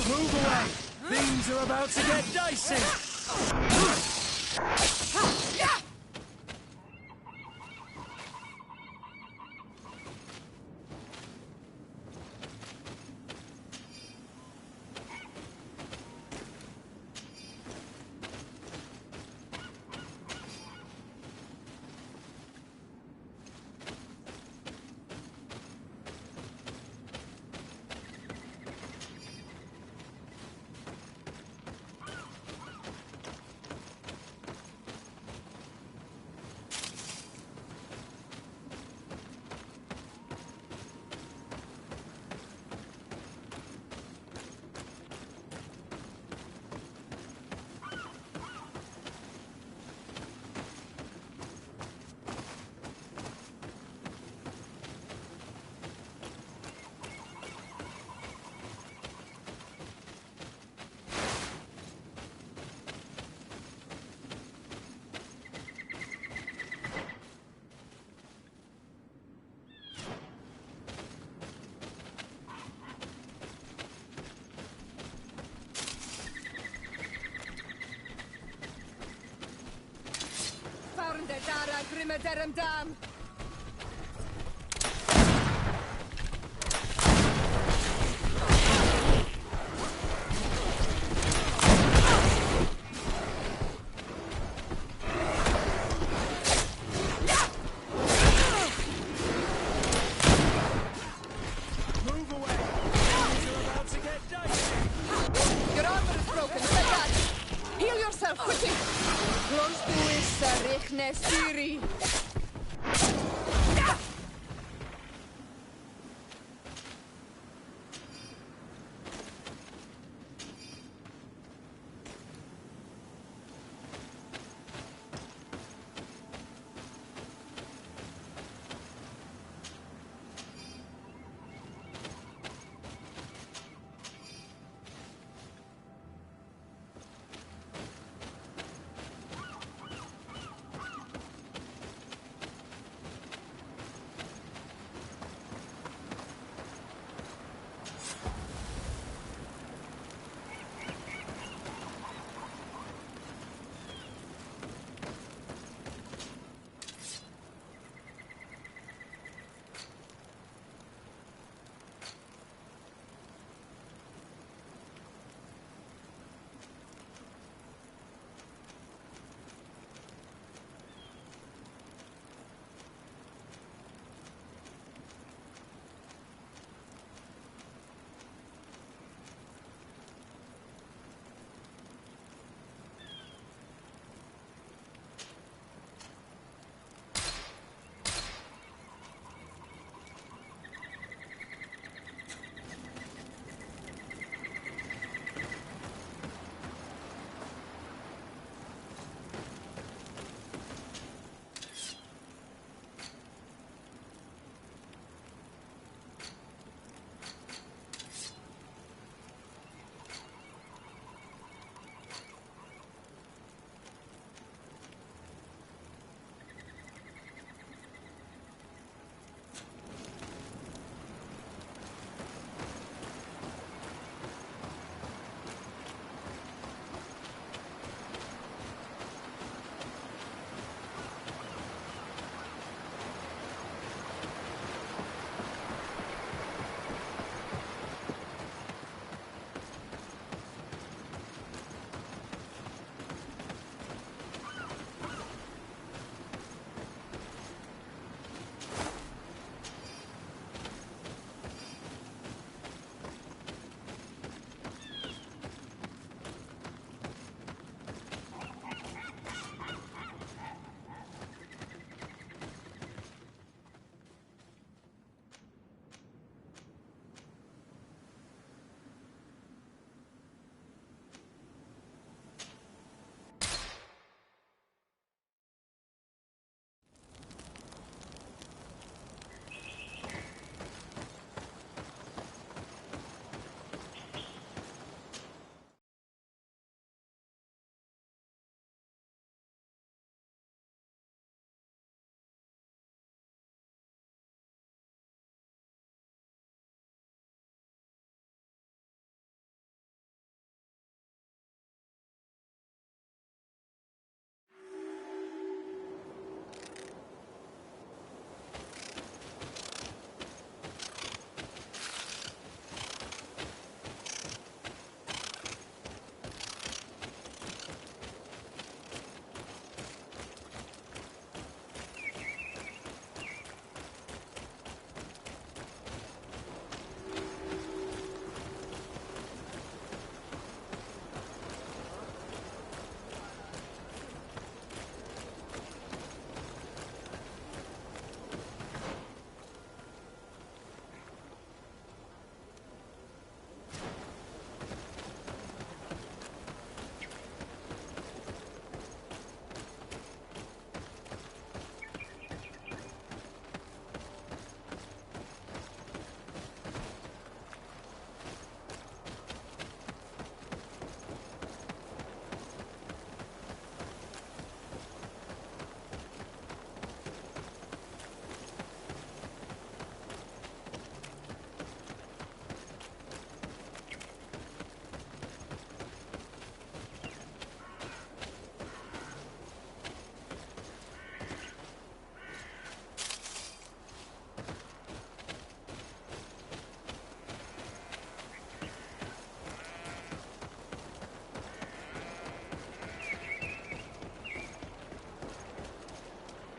Move away! Things are about to get dicey! Madaram Dam! Move away! You're about to get dicey! Your armor is broken, Sadat! Heal yourself, quickly! Close to Issa, Rechne Siri!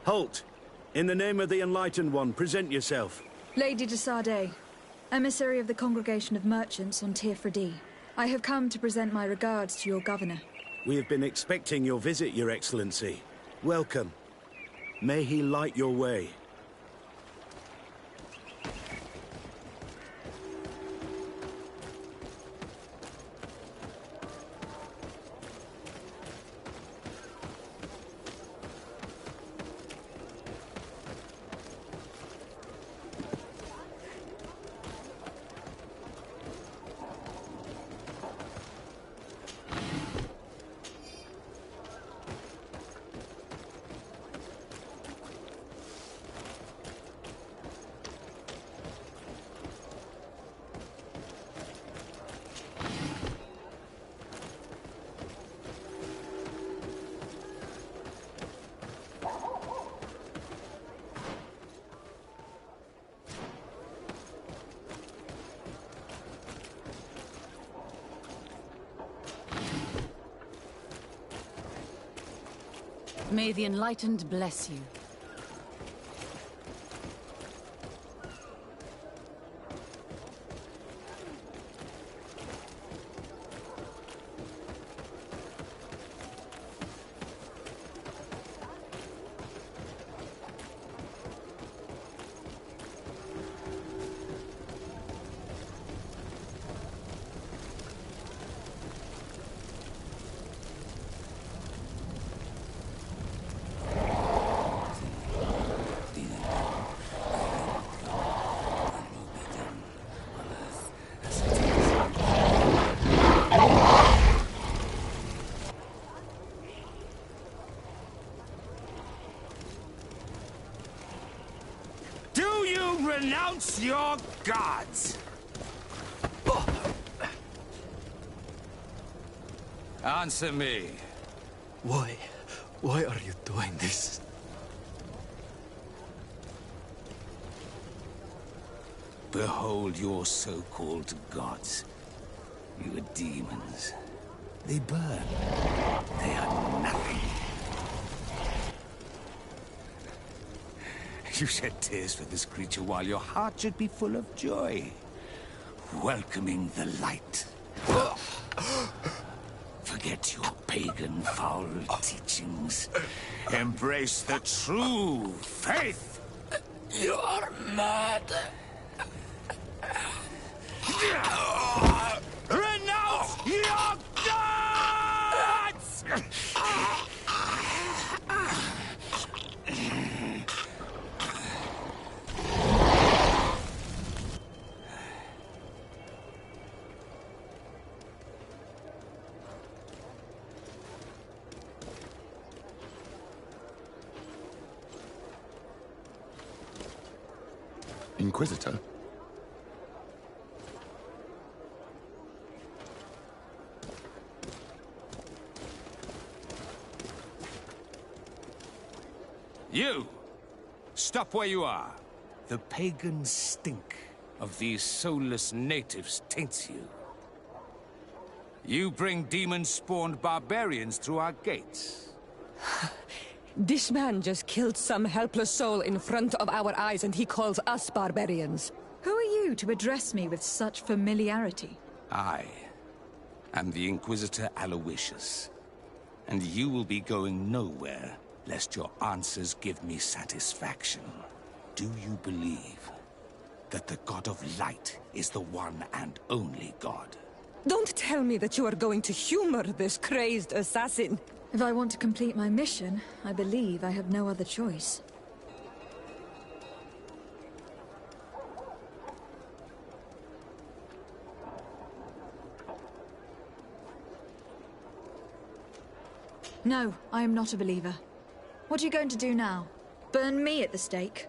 Halt! In the name of the Enlightened One, present yourself. Lady de Sardet, emissary of the Congregation of Merchants on Tirfredi. I have come to present my regards to your governor. We have been expecting your visit, Your Excellency. Welcome. May he light your way. May the Enlightened bless you. Renounce your gods! Answer me. Why? Why are you doing this? Behold your so-called gods. You are demons. They burn. They are nothing. You shed tears for this creature while your heart should be full of joy. Welcoming the light. Forget your pagan, foul teachings. Embrace the true faith. You are mad. Renounce your gods! Inquisitor? You! Stop where you are. The pagan stink of these soulless natives taints you. You bring demon-spawned barbarians through our gates. This man just killed some helpless soul in front of our eyes, and he calls us barbarians. Who are you to address me with such familiarity? I am the Inquisitor Aloysius, and you will be going nowhere lest your answers give me satisfaction. Do you believe that the God of Light is the one and only God? Don't tell me that you are going to humor this crazed assassin. If I want to complete my mission, I believe I have no other choice. No, I am not a believer. What are you going to do now? Burn me at the stake?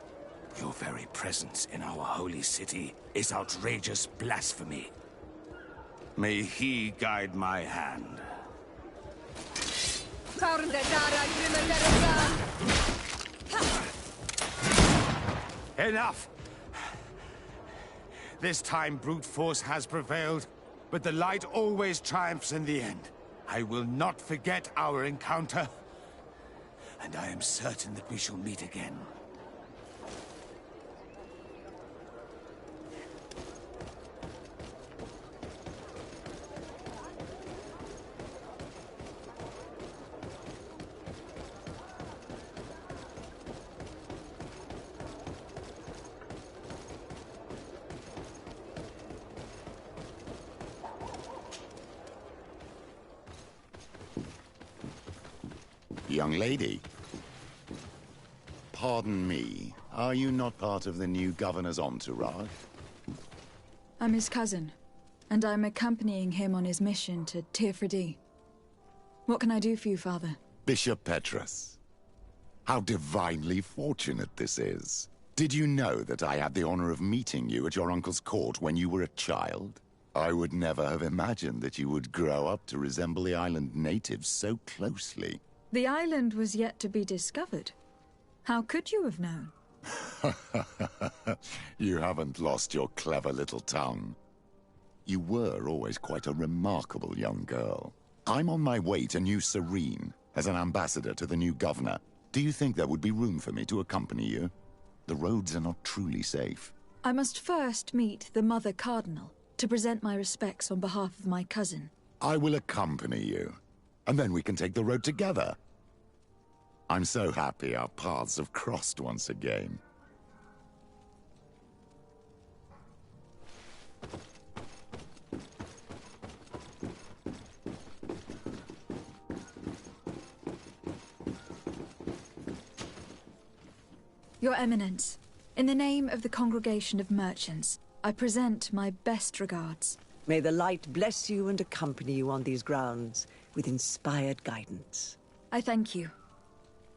Your very presence in our holy city is outrageous blasphemy. May he guide my hand. Enough! This time brute force has prevailed, but the light always triumphs in the end. I will not forget our encounter, And I am certain that we shall meet again. Young lady. Pardon me, are you not part of the new governor's entourage? I'm his cousin, and I'm accompanying him on his mission to Tirfredi. What can I do for you, Father? Bishop Petrus. How divinely fortunate this is. Did you know that I had the honor of meeting you at your uncle's court when you were a child? I would never have imagined that you would grow up to resemble the island natives so closely. The island was yet to be discovered. How could you have known? You haven't lost your clever little tongue. You were always quite a remarkable young girl. I'm on my way to New Serene as an ambassador to the new governor. Do you think there would be room for me to accompany you? The roads are not truly safe. I must first meet the Mother Cardinal to present my respects on behalf of my cousin. I will accompany you, and then we can take the road together. I'm so happy our paths have crossed once again. Your Eminence, in the name of the Congregation of Merchants, I present my best regards. May the light bless you and accompany you on these grounds with inspired guidance. I thank you.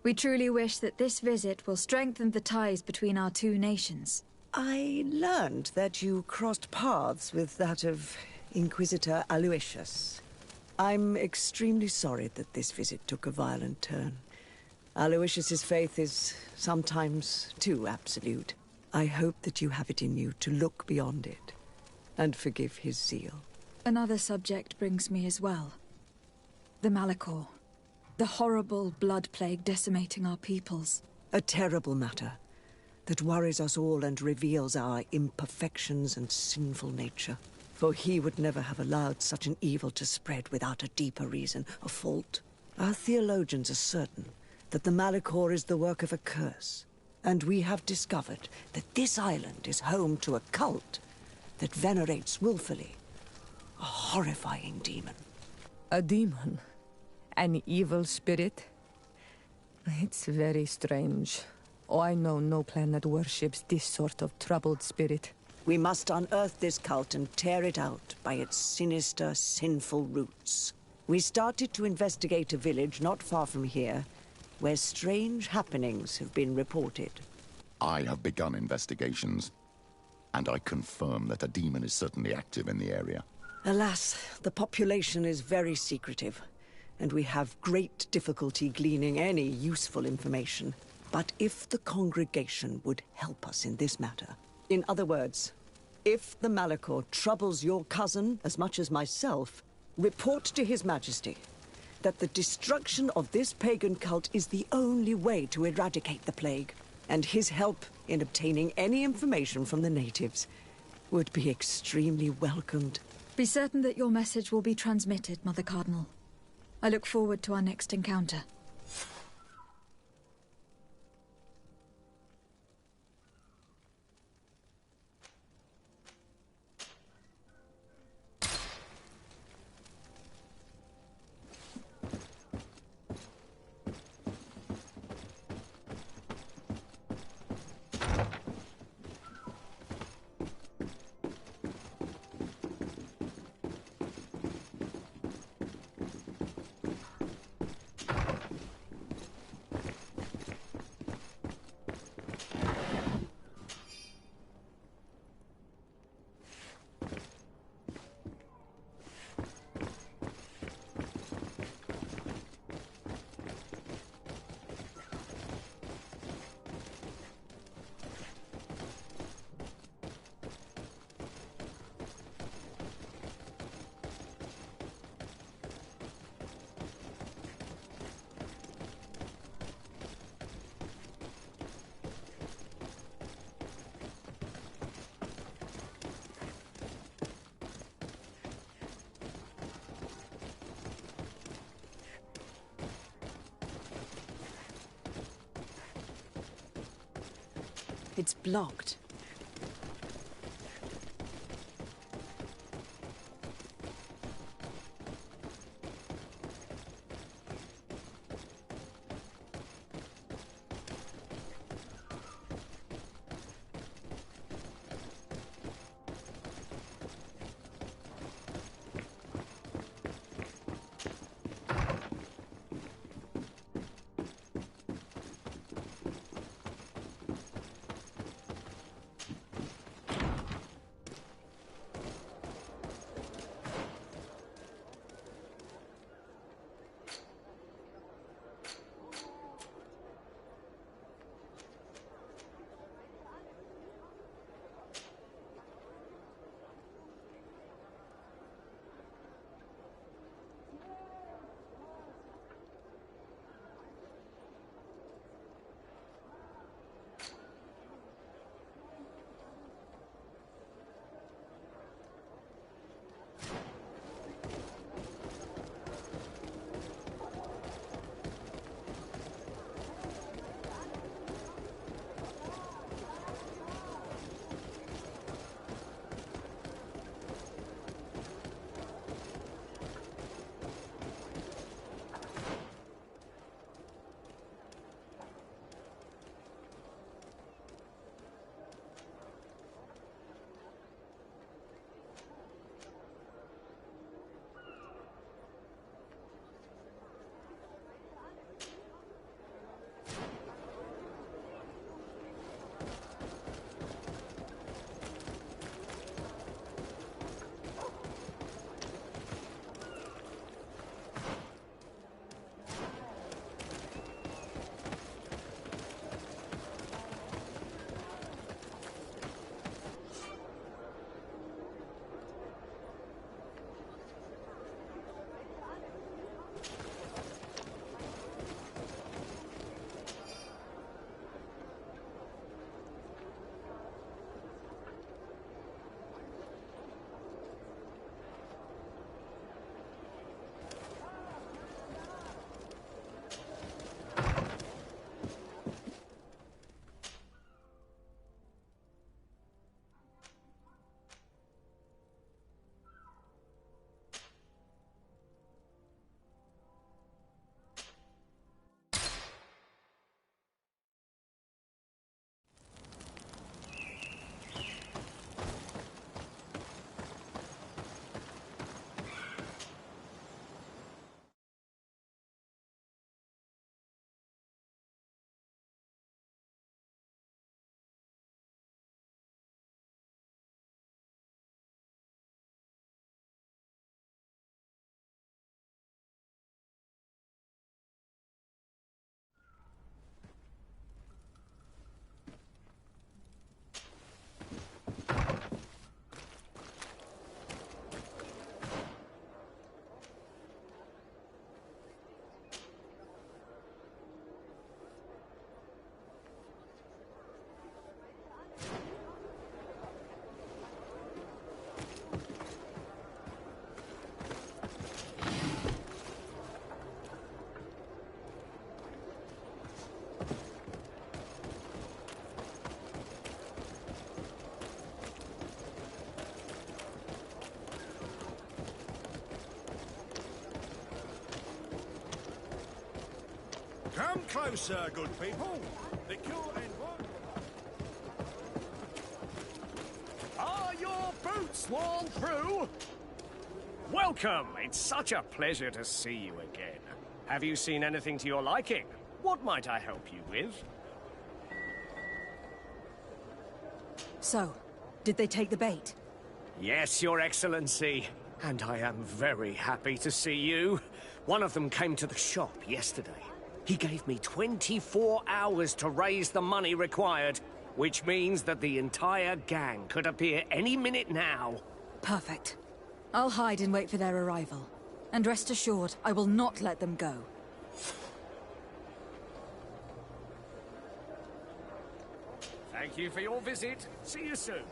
We truly wish that this visit will strengthen the ties between our two nations. I learned that you crossed paths with that of Inquisitor Aloysius. I'm extremely sorry that this visit took a violent turn. Aloysius's faith is sometimes too absolute. I hope that you have it in you to look beyond it and forgive his zeal. Another subject brings me as well. The Malachor. The horrible blood plague decimating our peoples. A terrible matter that worries us all and reveals our imperfections and sinful nature. For he would never have allowed such an evil to spread without a deeper reason, a fault. Our theologians are certain that the Malachor is the work of a curse, and we have discovered that this island is home to a cult that venerates willfully a horrifying demon. A demon? An evil spirit? It's very strange. Oh, I know no planet worships this sort of troubled spirit. We must unearth this cult and tear it out by its sinister, sinful roots. We started to investigate a village not far from here, where strange happenings have been reported. I have begun investigations, and I confirm that a demon is certainly active in the area. Alas, the population is very secretive, and we have great difficulty gleaning any useful information. But if the congregation would help us in this matter, in other words, if the Malachor troubles your cousin as much as myself, report to His Majesty that the destruction of this pagan cult is the only way to eradicate the plague, and his help in obtaining any information from the natives would be extremely welcomed. Be certain that your message will be transmitted, Mother Cardinal. I look forward to our next encounter. It's blocked. Come closer, good people. The cure and what? Are your boots worn through? Welcome. It's such a pleasure to see you again. Have you seen anything to your liking? What might I help you with? So, did they take the bait? Yes, Your Excellency. And I am very happy to see you. One of them came to the shop yesterday. He gave me 24 hours to raise the money required, which means that the entire gang could appear any minute now. Perfect. I'll hide and wait for their arrival. And rest assured, I will not let them go. Thank you for your visit. See you soon.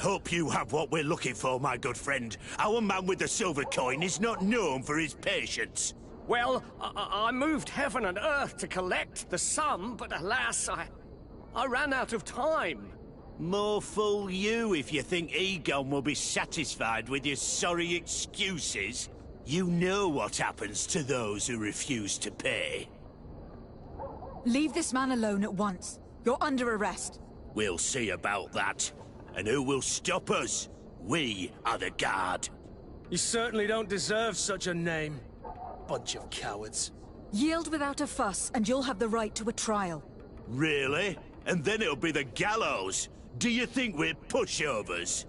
hope you have what we're looking for, my good friend. Our man with the silver coin is not known for his patience. Well, I moved heaven and earth to collect the sum, but alas, I ran out of time. More fool you if you think Egon will be satisfied with your sorry excuses. You know what happens to those who refuse to pay. Leave this man alone at once. You're under arrest. We'll see about that. And who will stop us? We are the guard. You certainly don't deserve such a name. Bunch of cowards. Yield without a fuss, and you'll have the right to a trial. Really? And then it'll be the gallows. Do you think we're pushovers?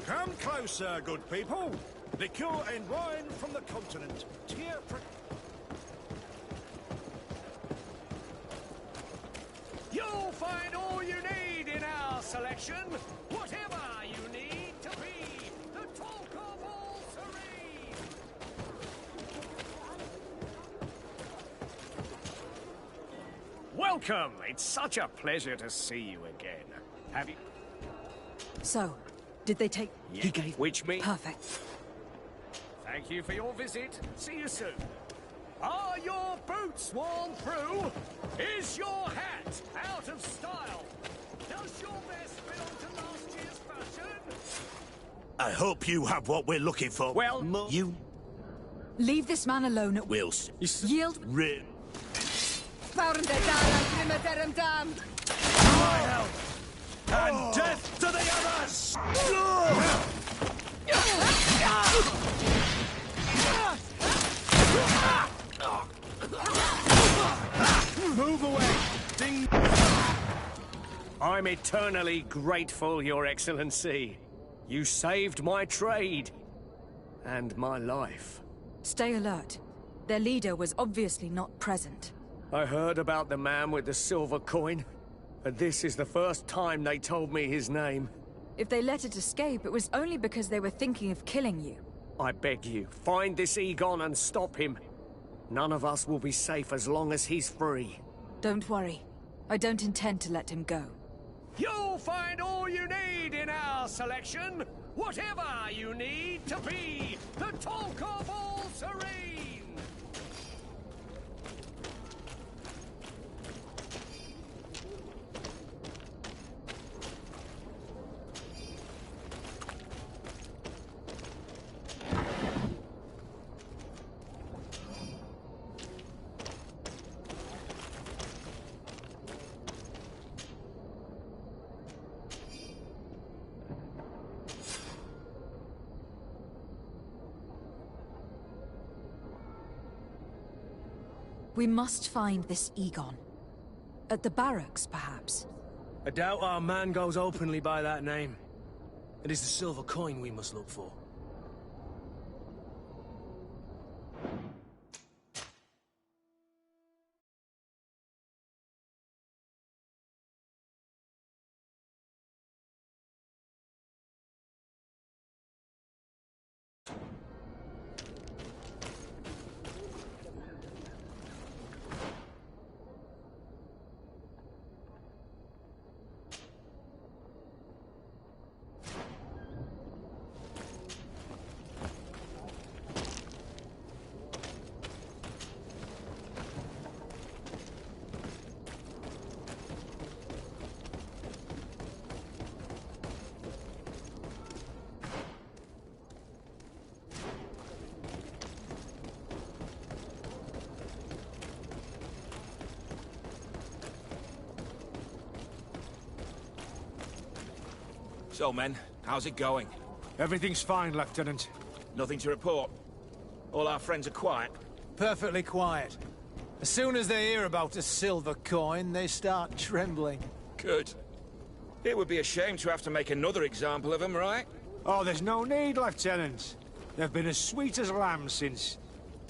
Come closer, good people. Liquor and wine from the continent. You'll find all you need in our selection. Whatever you need to be the talk of all Serene. Welcome. It's such a pleasure to see you again. Have you... So, did they take... Yeah. He gave... Which me? Perfect. Thank you for your visit. See you soon. Are your boots worn through? Is your hat out of style? Does your vest belong to last year's fashion? I hope you have what we're looking for. Well, you... Leave this man alone at... Wills. Yield... And death to the others! Move away! Ding! I'm eternally grateful, Your Excellency. You saved my trade. And my life. Stay alert. Their leader was obviously not present. I heard about the man with the silver coin. And this is the first time they told me his name. If they let it escape, it was only because they were thinking of killing you. I beg you, find this Egon and stop him. None of us will be safe as long as he's free. Don't worry. I don't intend to let him go. You'll find all you need in our selection. Whatever you need to be the talk of all Serene. We must find this Egon. At the barracks, perhaps. I doubt our man goes openly by that name. It is the silver coin we must look for. So, men, how's it going? Everything's fine, Lieutenant. Nothing to report. All our friends are quiet. Perfectly quiet. As soon as they hear about a silver coin, they start trembling. Good. It would be a shame to have to make another example of them, right? Oh, there's no need, Lieutenant. They've been as sweet as lambs since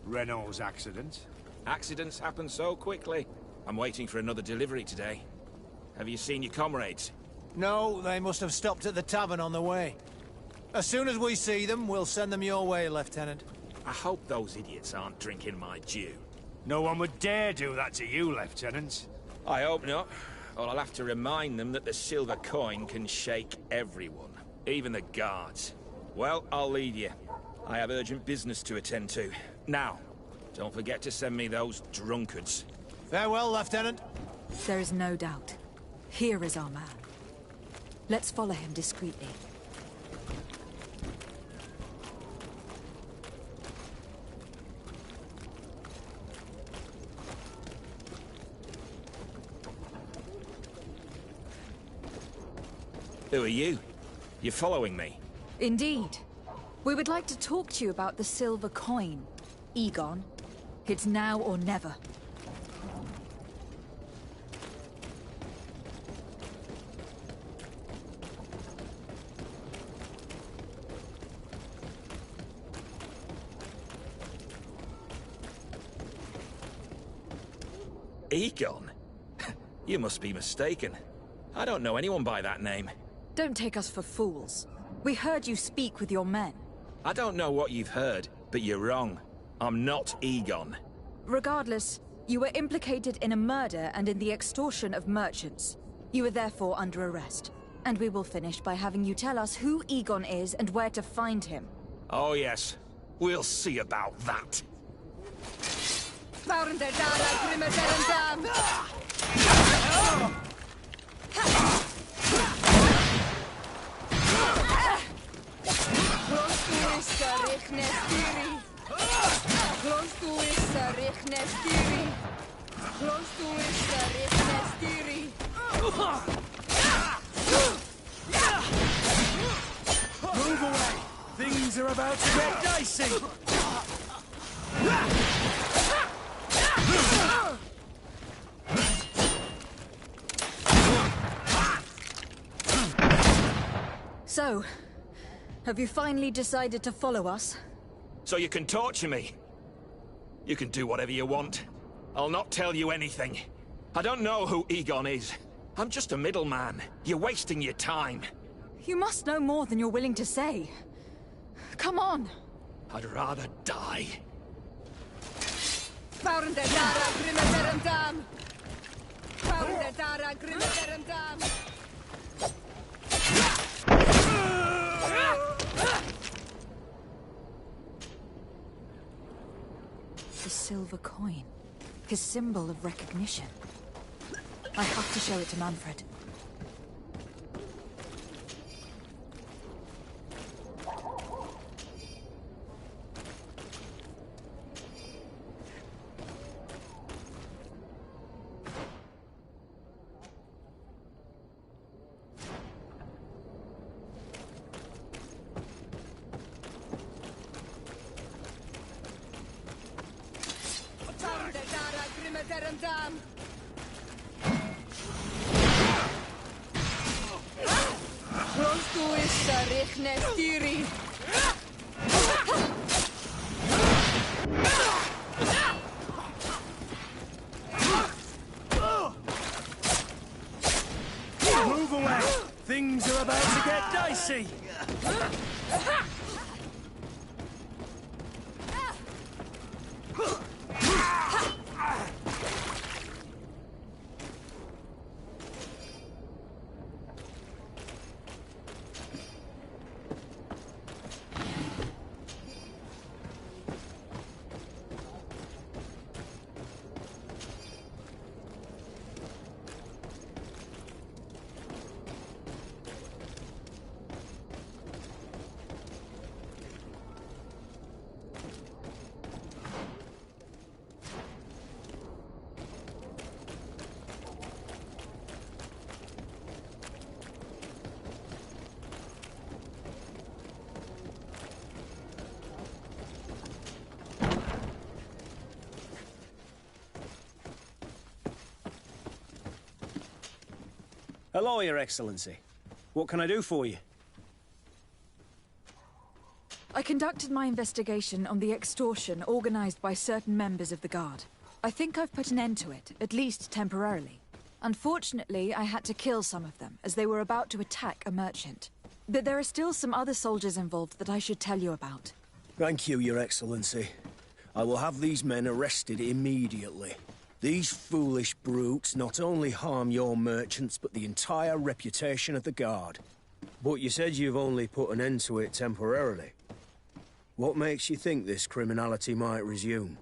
Renault's accident. Accidents happen so quickly. I'm waiting for another delivery today. Have you seen your comrades? No, they must have stopped at the tavern on the way. As soon as we see them, we'll send them your way, Lieutenant. I hope those idiots aren't drinking my dew. No one would dare do that to you, Lieutenant. I hope not. Or I'll have to remind them that the silver coin can shake everyone, even the guards. Well, I'll leave you. I have urgent business to attend to. Now, don't forget to send me those drunkards. Farewell, Lieutenant. There is no doubt. Here is our man. Let's follow him discreetly. Who are you? You're following me? Indeed. We would like to talk to you about the silver coin. Egon. It's now or never. Egon? You must be mistaken. I don't know anyone by that name. Don't take us for fools. We heard you speak with your men. I don't know what you've heard, but you're wrong. I'm not Egon. Regardless, you were implicated in a murder and in the extortion of merchants. You are therefore under arrest. And we will finish by having you tell us who Egon is and where to find him. Oh yes, we'll see about that. Move away! Things are about to get dicey! So, have you finally decided to follow us? So you can torture me. You can do whatever you want. I'll not tell you anything. I don't know who Egon is. I'm just a middleman. You're wasting your time. You must know more than you're willing to say. Come on. I'd rather die. The silver coin. His symbol of recognition. I have to show it to Manfred. Move away! Things are about to get dicey! Hello, Your Excellency. What can I do for you? I conducted my investigation on the extortion organized by certain members of the Guard. I think I've put an end to it, at least temporarily. Unfortunately, I had to kill some of them, as they were about to attack a merchant. But there are still some other soldiers involved that I should tell you about. Thank you, Your Excellency. I will have these men arrested immediately. These foolish brutes not only harm your merchants, but the entire reputation of the Guard. But you said you've only put an end to it temporarily. What makes you think this criminality might resume?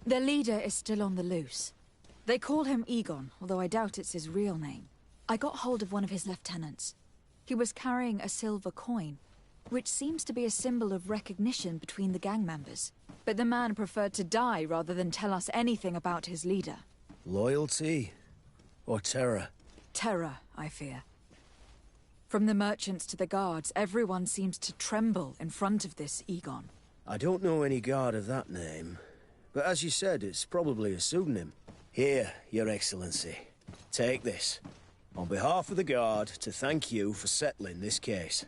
Their leader is still on the loose. They call him Egon, although I doubt it's his real name. I got hold of one of his lieutenants. He was carrying a silver coin, which seems to be a symbol of recognition between the gang members. But the man preferred to die rather than tell us anything about his leader. Loyalty? Or terror? Terror, I fear. From the merchants to the guards, everyone seems to tremble in front of this Egon. I don't know any guard of that name, but as you said, it's probably a pseudonym. Here, Your Excellency. Take this. On behalf of the Guard, to thank you for settling this case.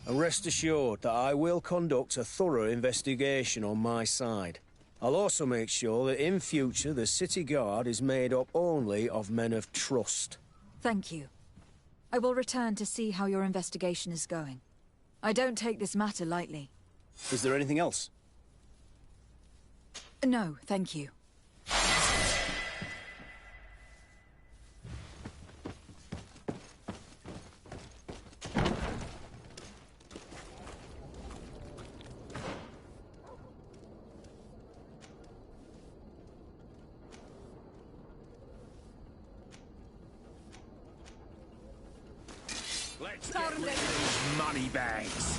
And rest assured that I will conduct a thorough investigation on my side. I'll also make sure that in future the City Guard is made up only of men of trust. Thank you. I will return to see how your investigation is going. I don't take this matter lightly. Is there anything else? No, thank you. Let's get rid of these money bags.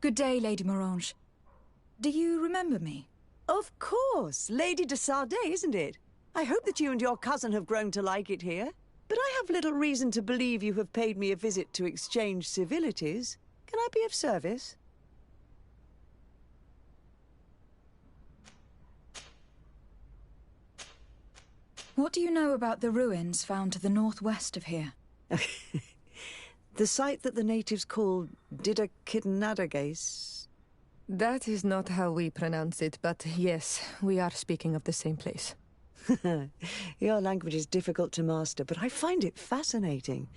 Good day, Lady Morange. Do you remember me? Of course. Lady de Sardet, isn't it? I hope that you and your cousin have grown to like it here. But I have little reason to believe you have paid me a visit to exchange civilities. Can I be of service? What do you know about the ruins found to the northwest of here? The site that the natives call Didakidnadagais. That is not how we pronounce it, but yes, we are speaking of the same place. Your language is difficult to master, but I find it fascinating.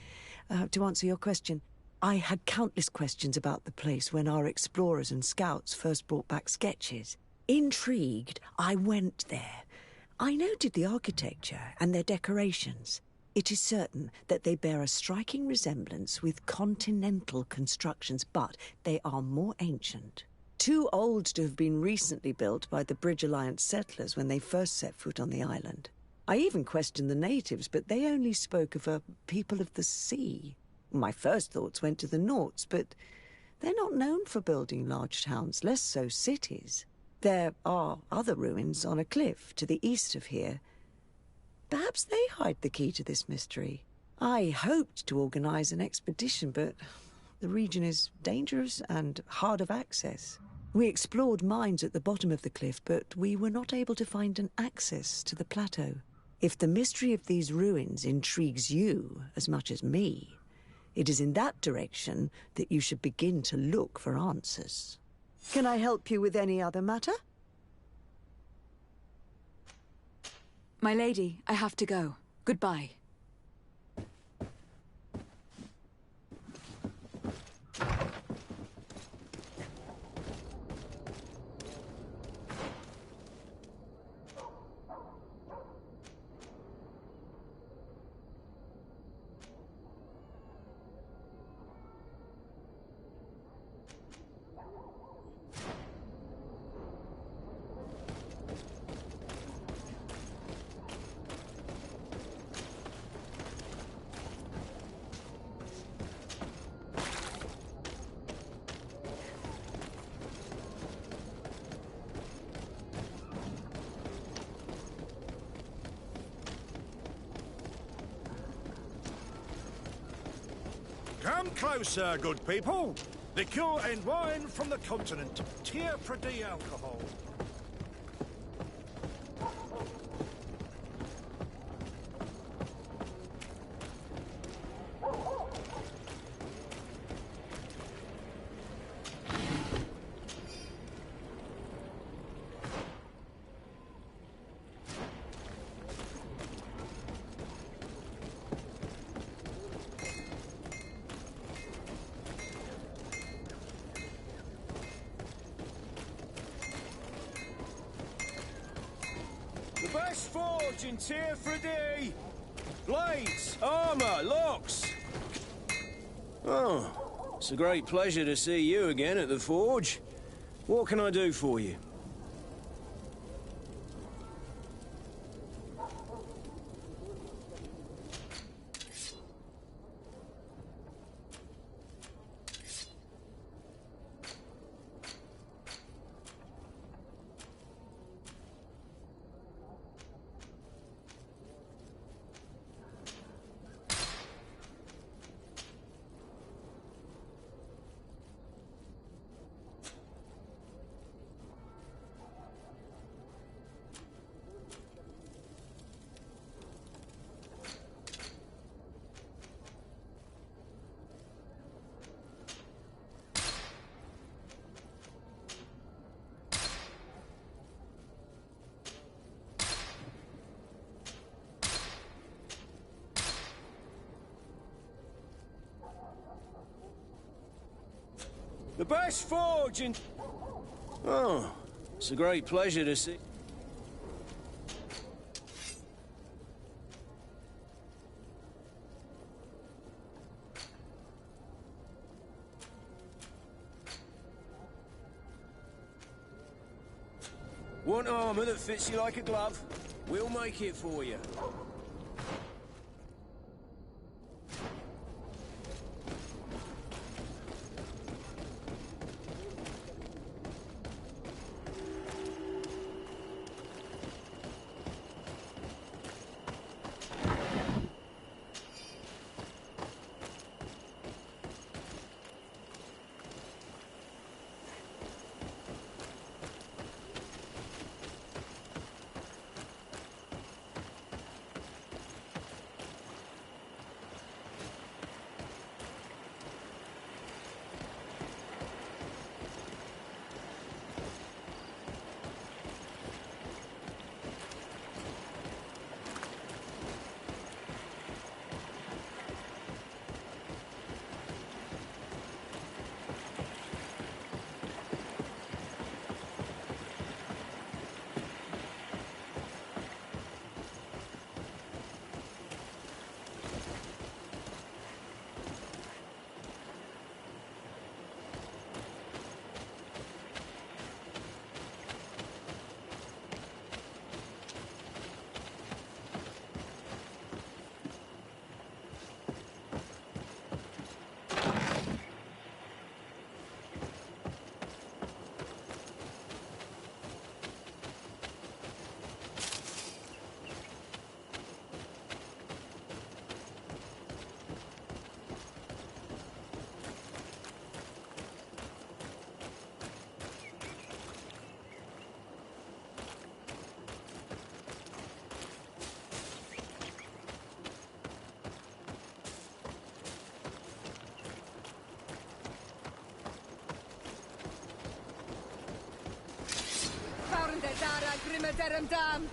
To answer your question, I had countless questions about the place when our explorers and scouts first brought back sketches. Intrigued, I went there. I noted the architecture and their decorations. It is certain that they bear a striking resemblance with continental constructions, but they are more ancient. Too old to have been recently built by the Bridge Alliance settlers when they first set foot on the island. I even questioned the natives, but they only spoke of a people of the sea. My first thoughts went to the Nauts, but they're not known for building large towns, less so cities. There are other ruins on a cliff to the east of here. Perhaps they hide the key to this mystery. I hoped to organize an expedition, but the region is dangerous and hard of access. We explored mines at the bottom of the cliff, but we were not able to find an access to the plateau. If the mystery of these ruins intrigues you as much as me, it is in that direction that you should begin to look for answers. Can I help you with any other matter? My lady, I have to go. Goodbye. Come closer, good people. Liqueur and wine from the continent. Tier Pradi alcohol. The best forge in Tier Pradi! Blades, armour, locks! Oh, it's a great pleasure to see you again at the forge. What can I do for you? The best forge in... Oh, it's a great pleasure to see... Want armour that fits you like a glove? We'll make it for you. me derim dam!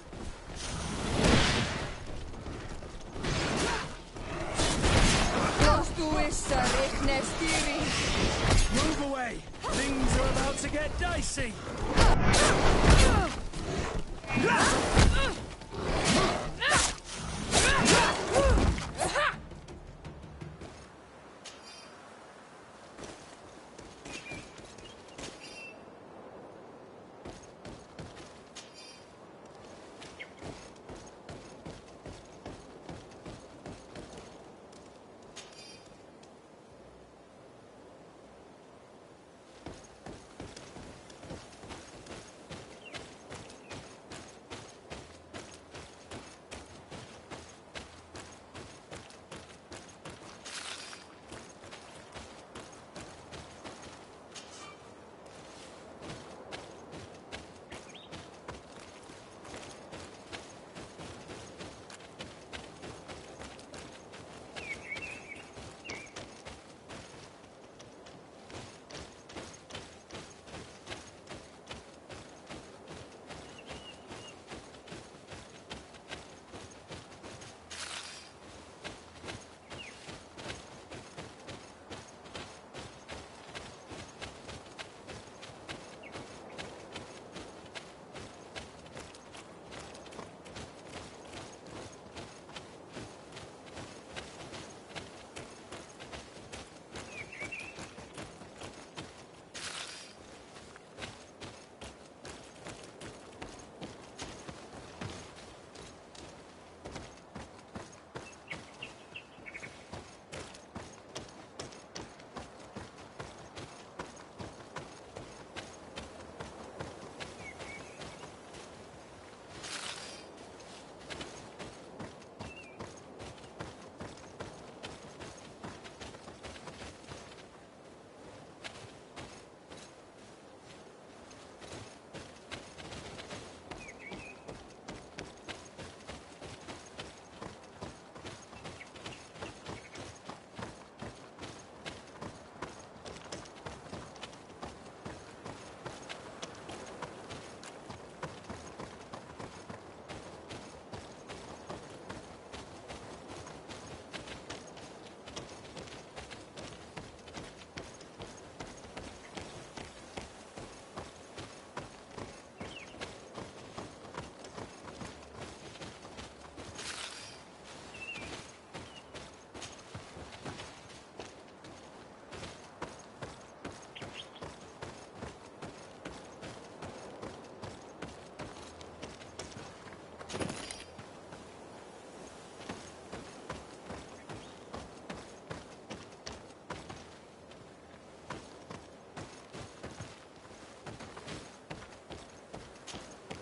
Move away! Things are about to get dicey!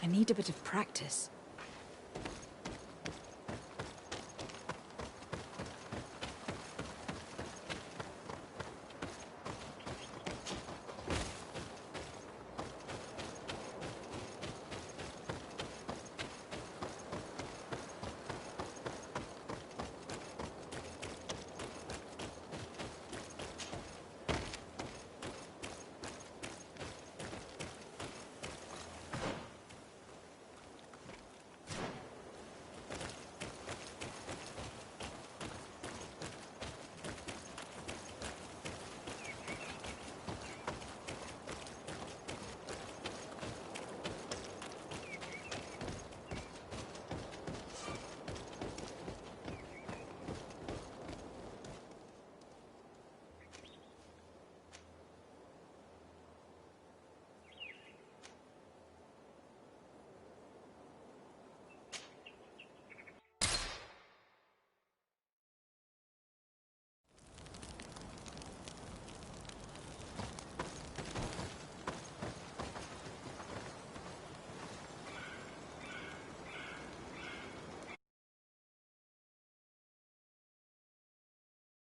I need a bit of practice.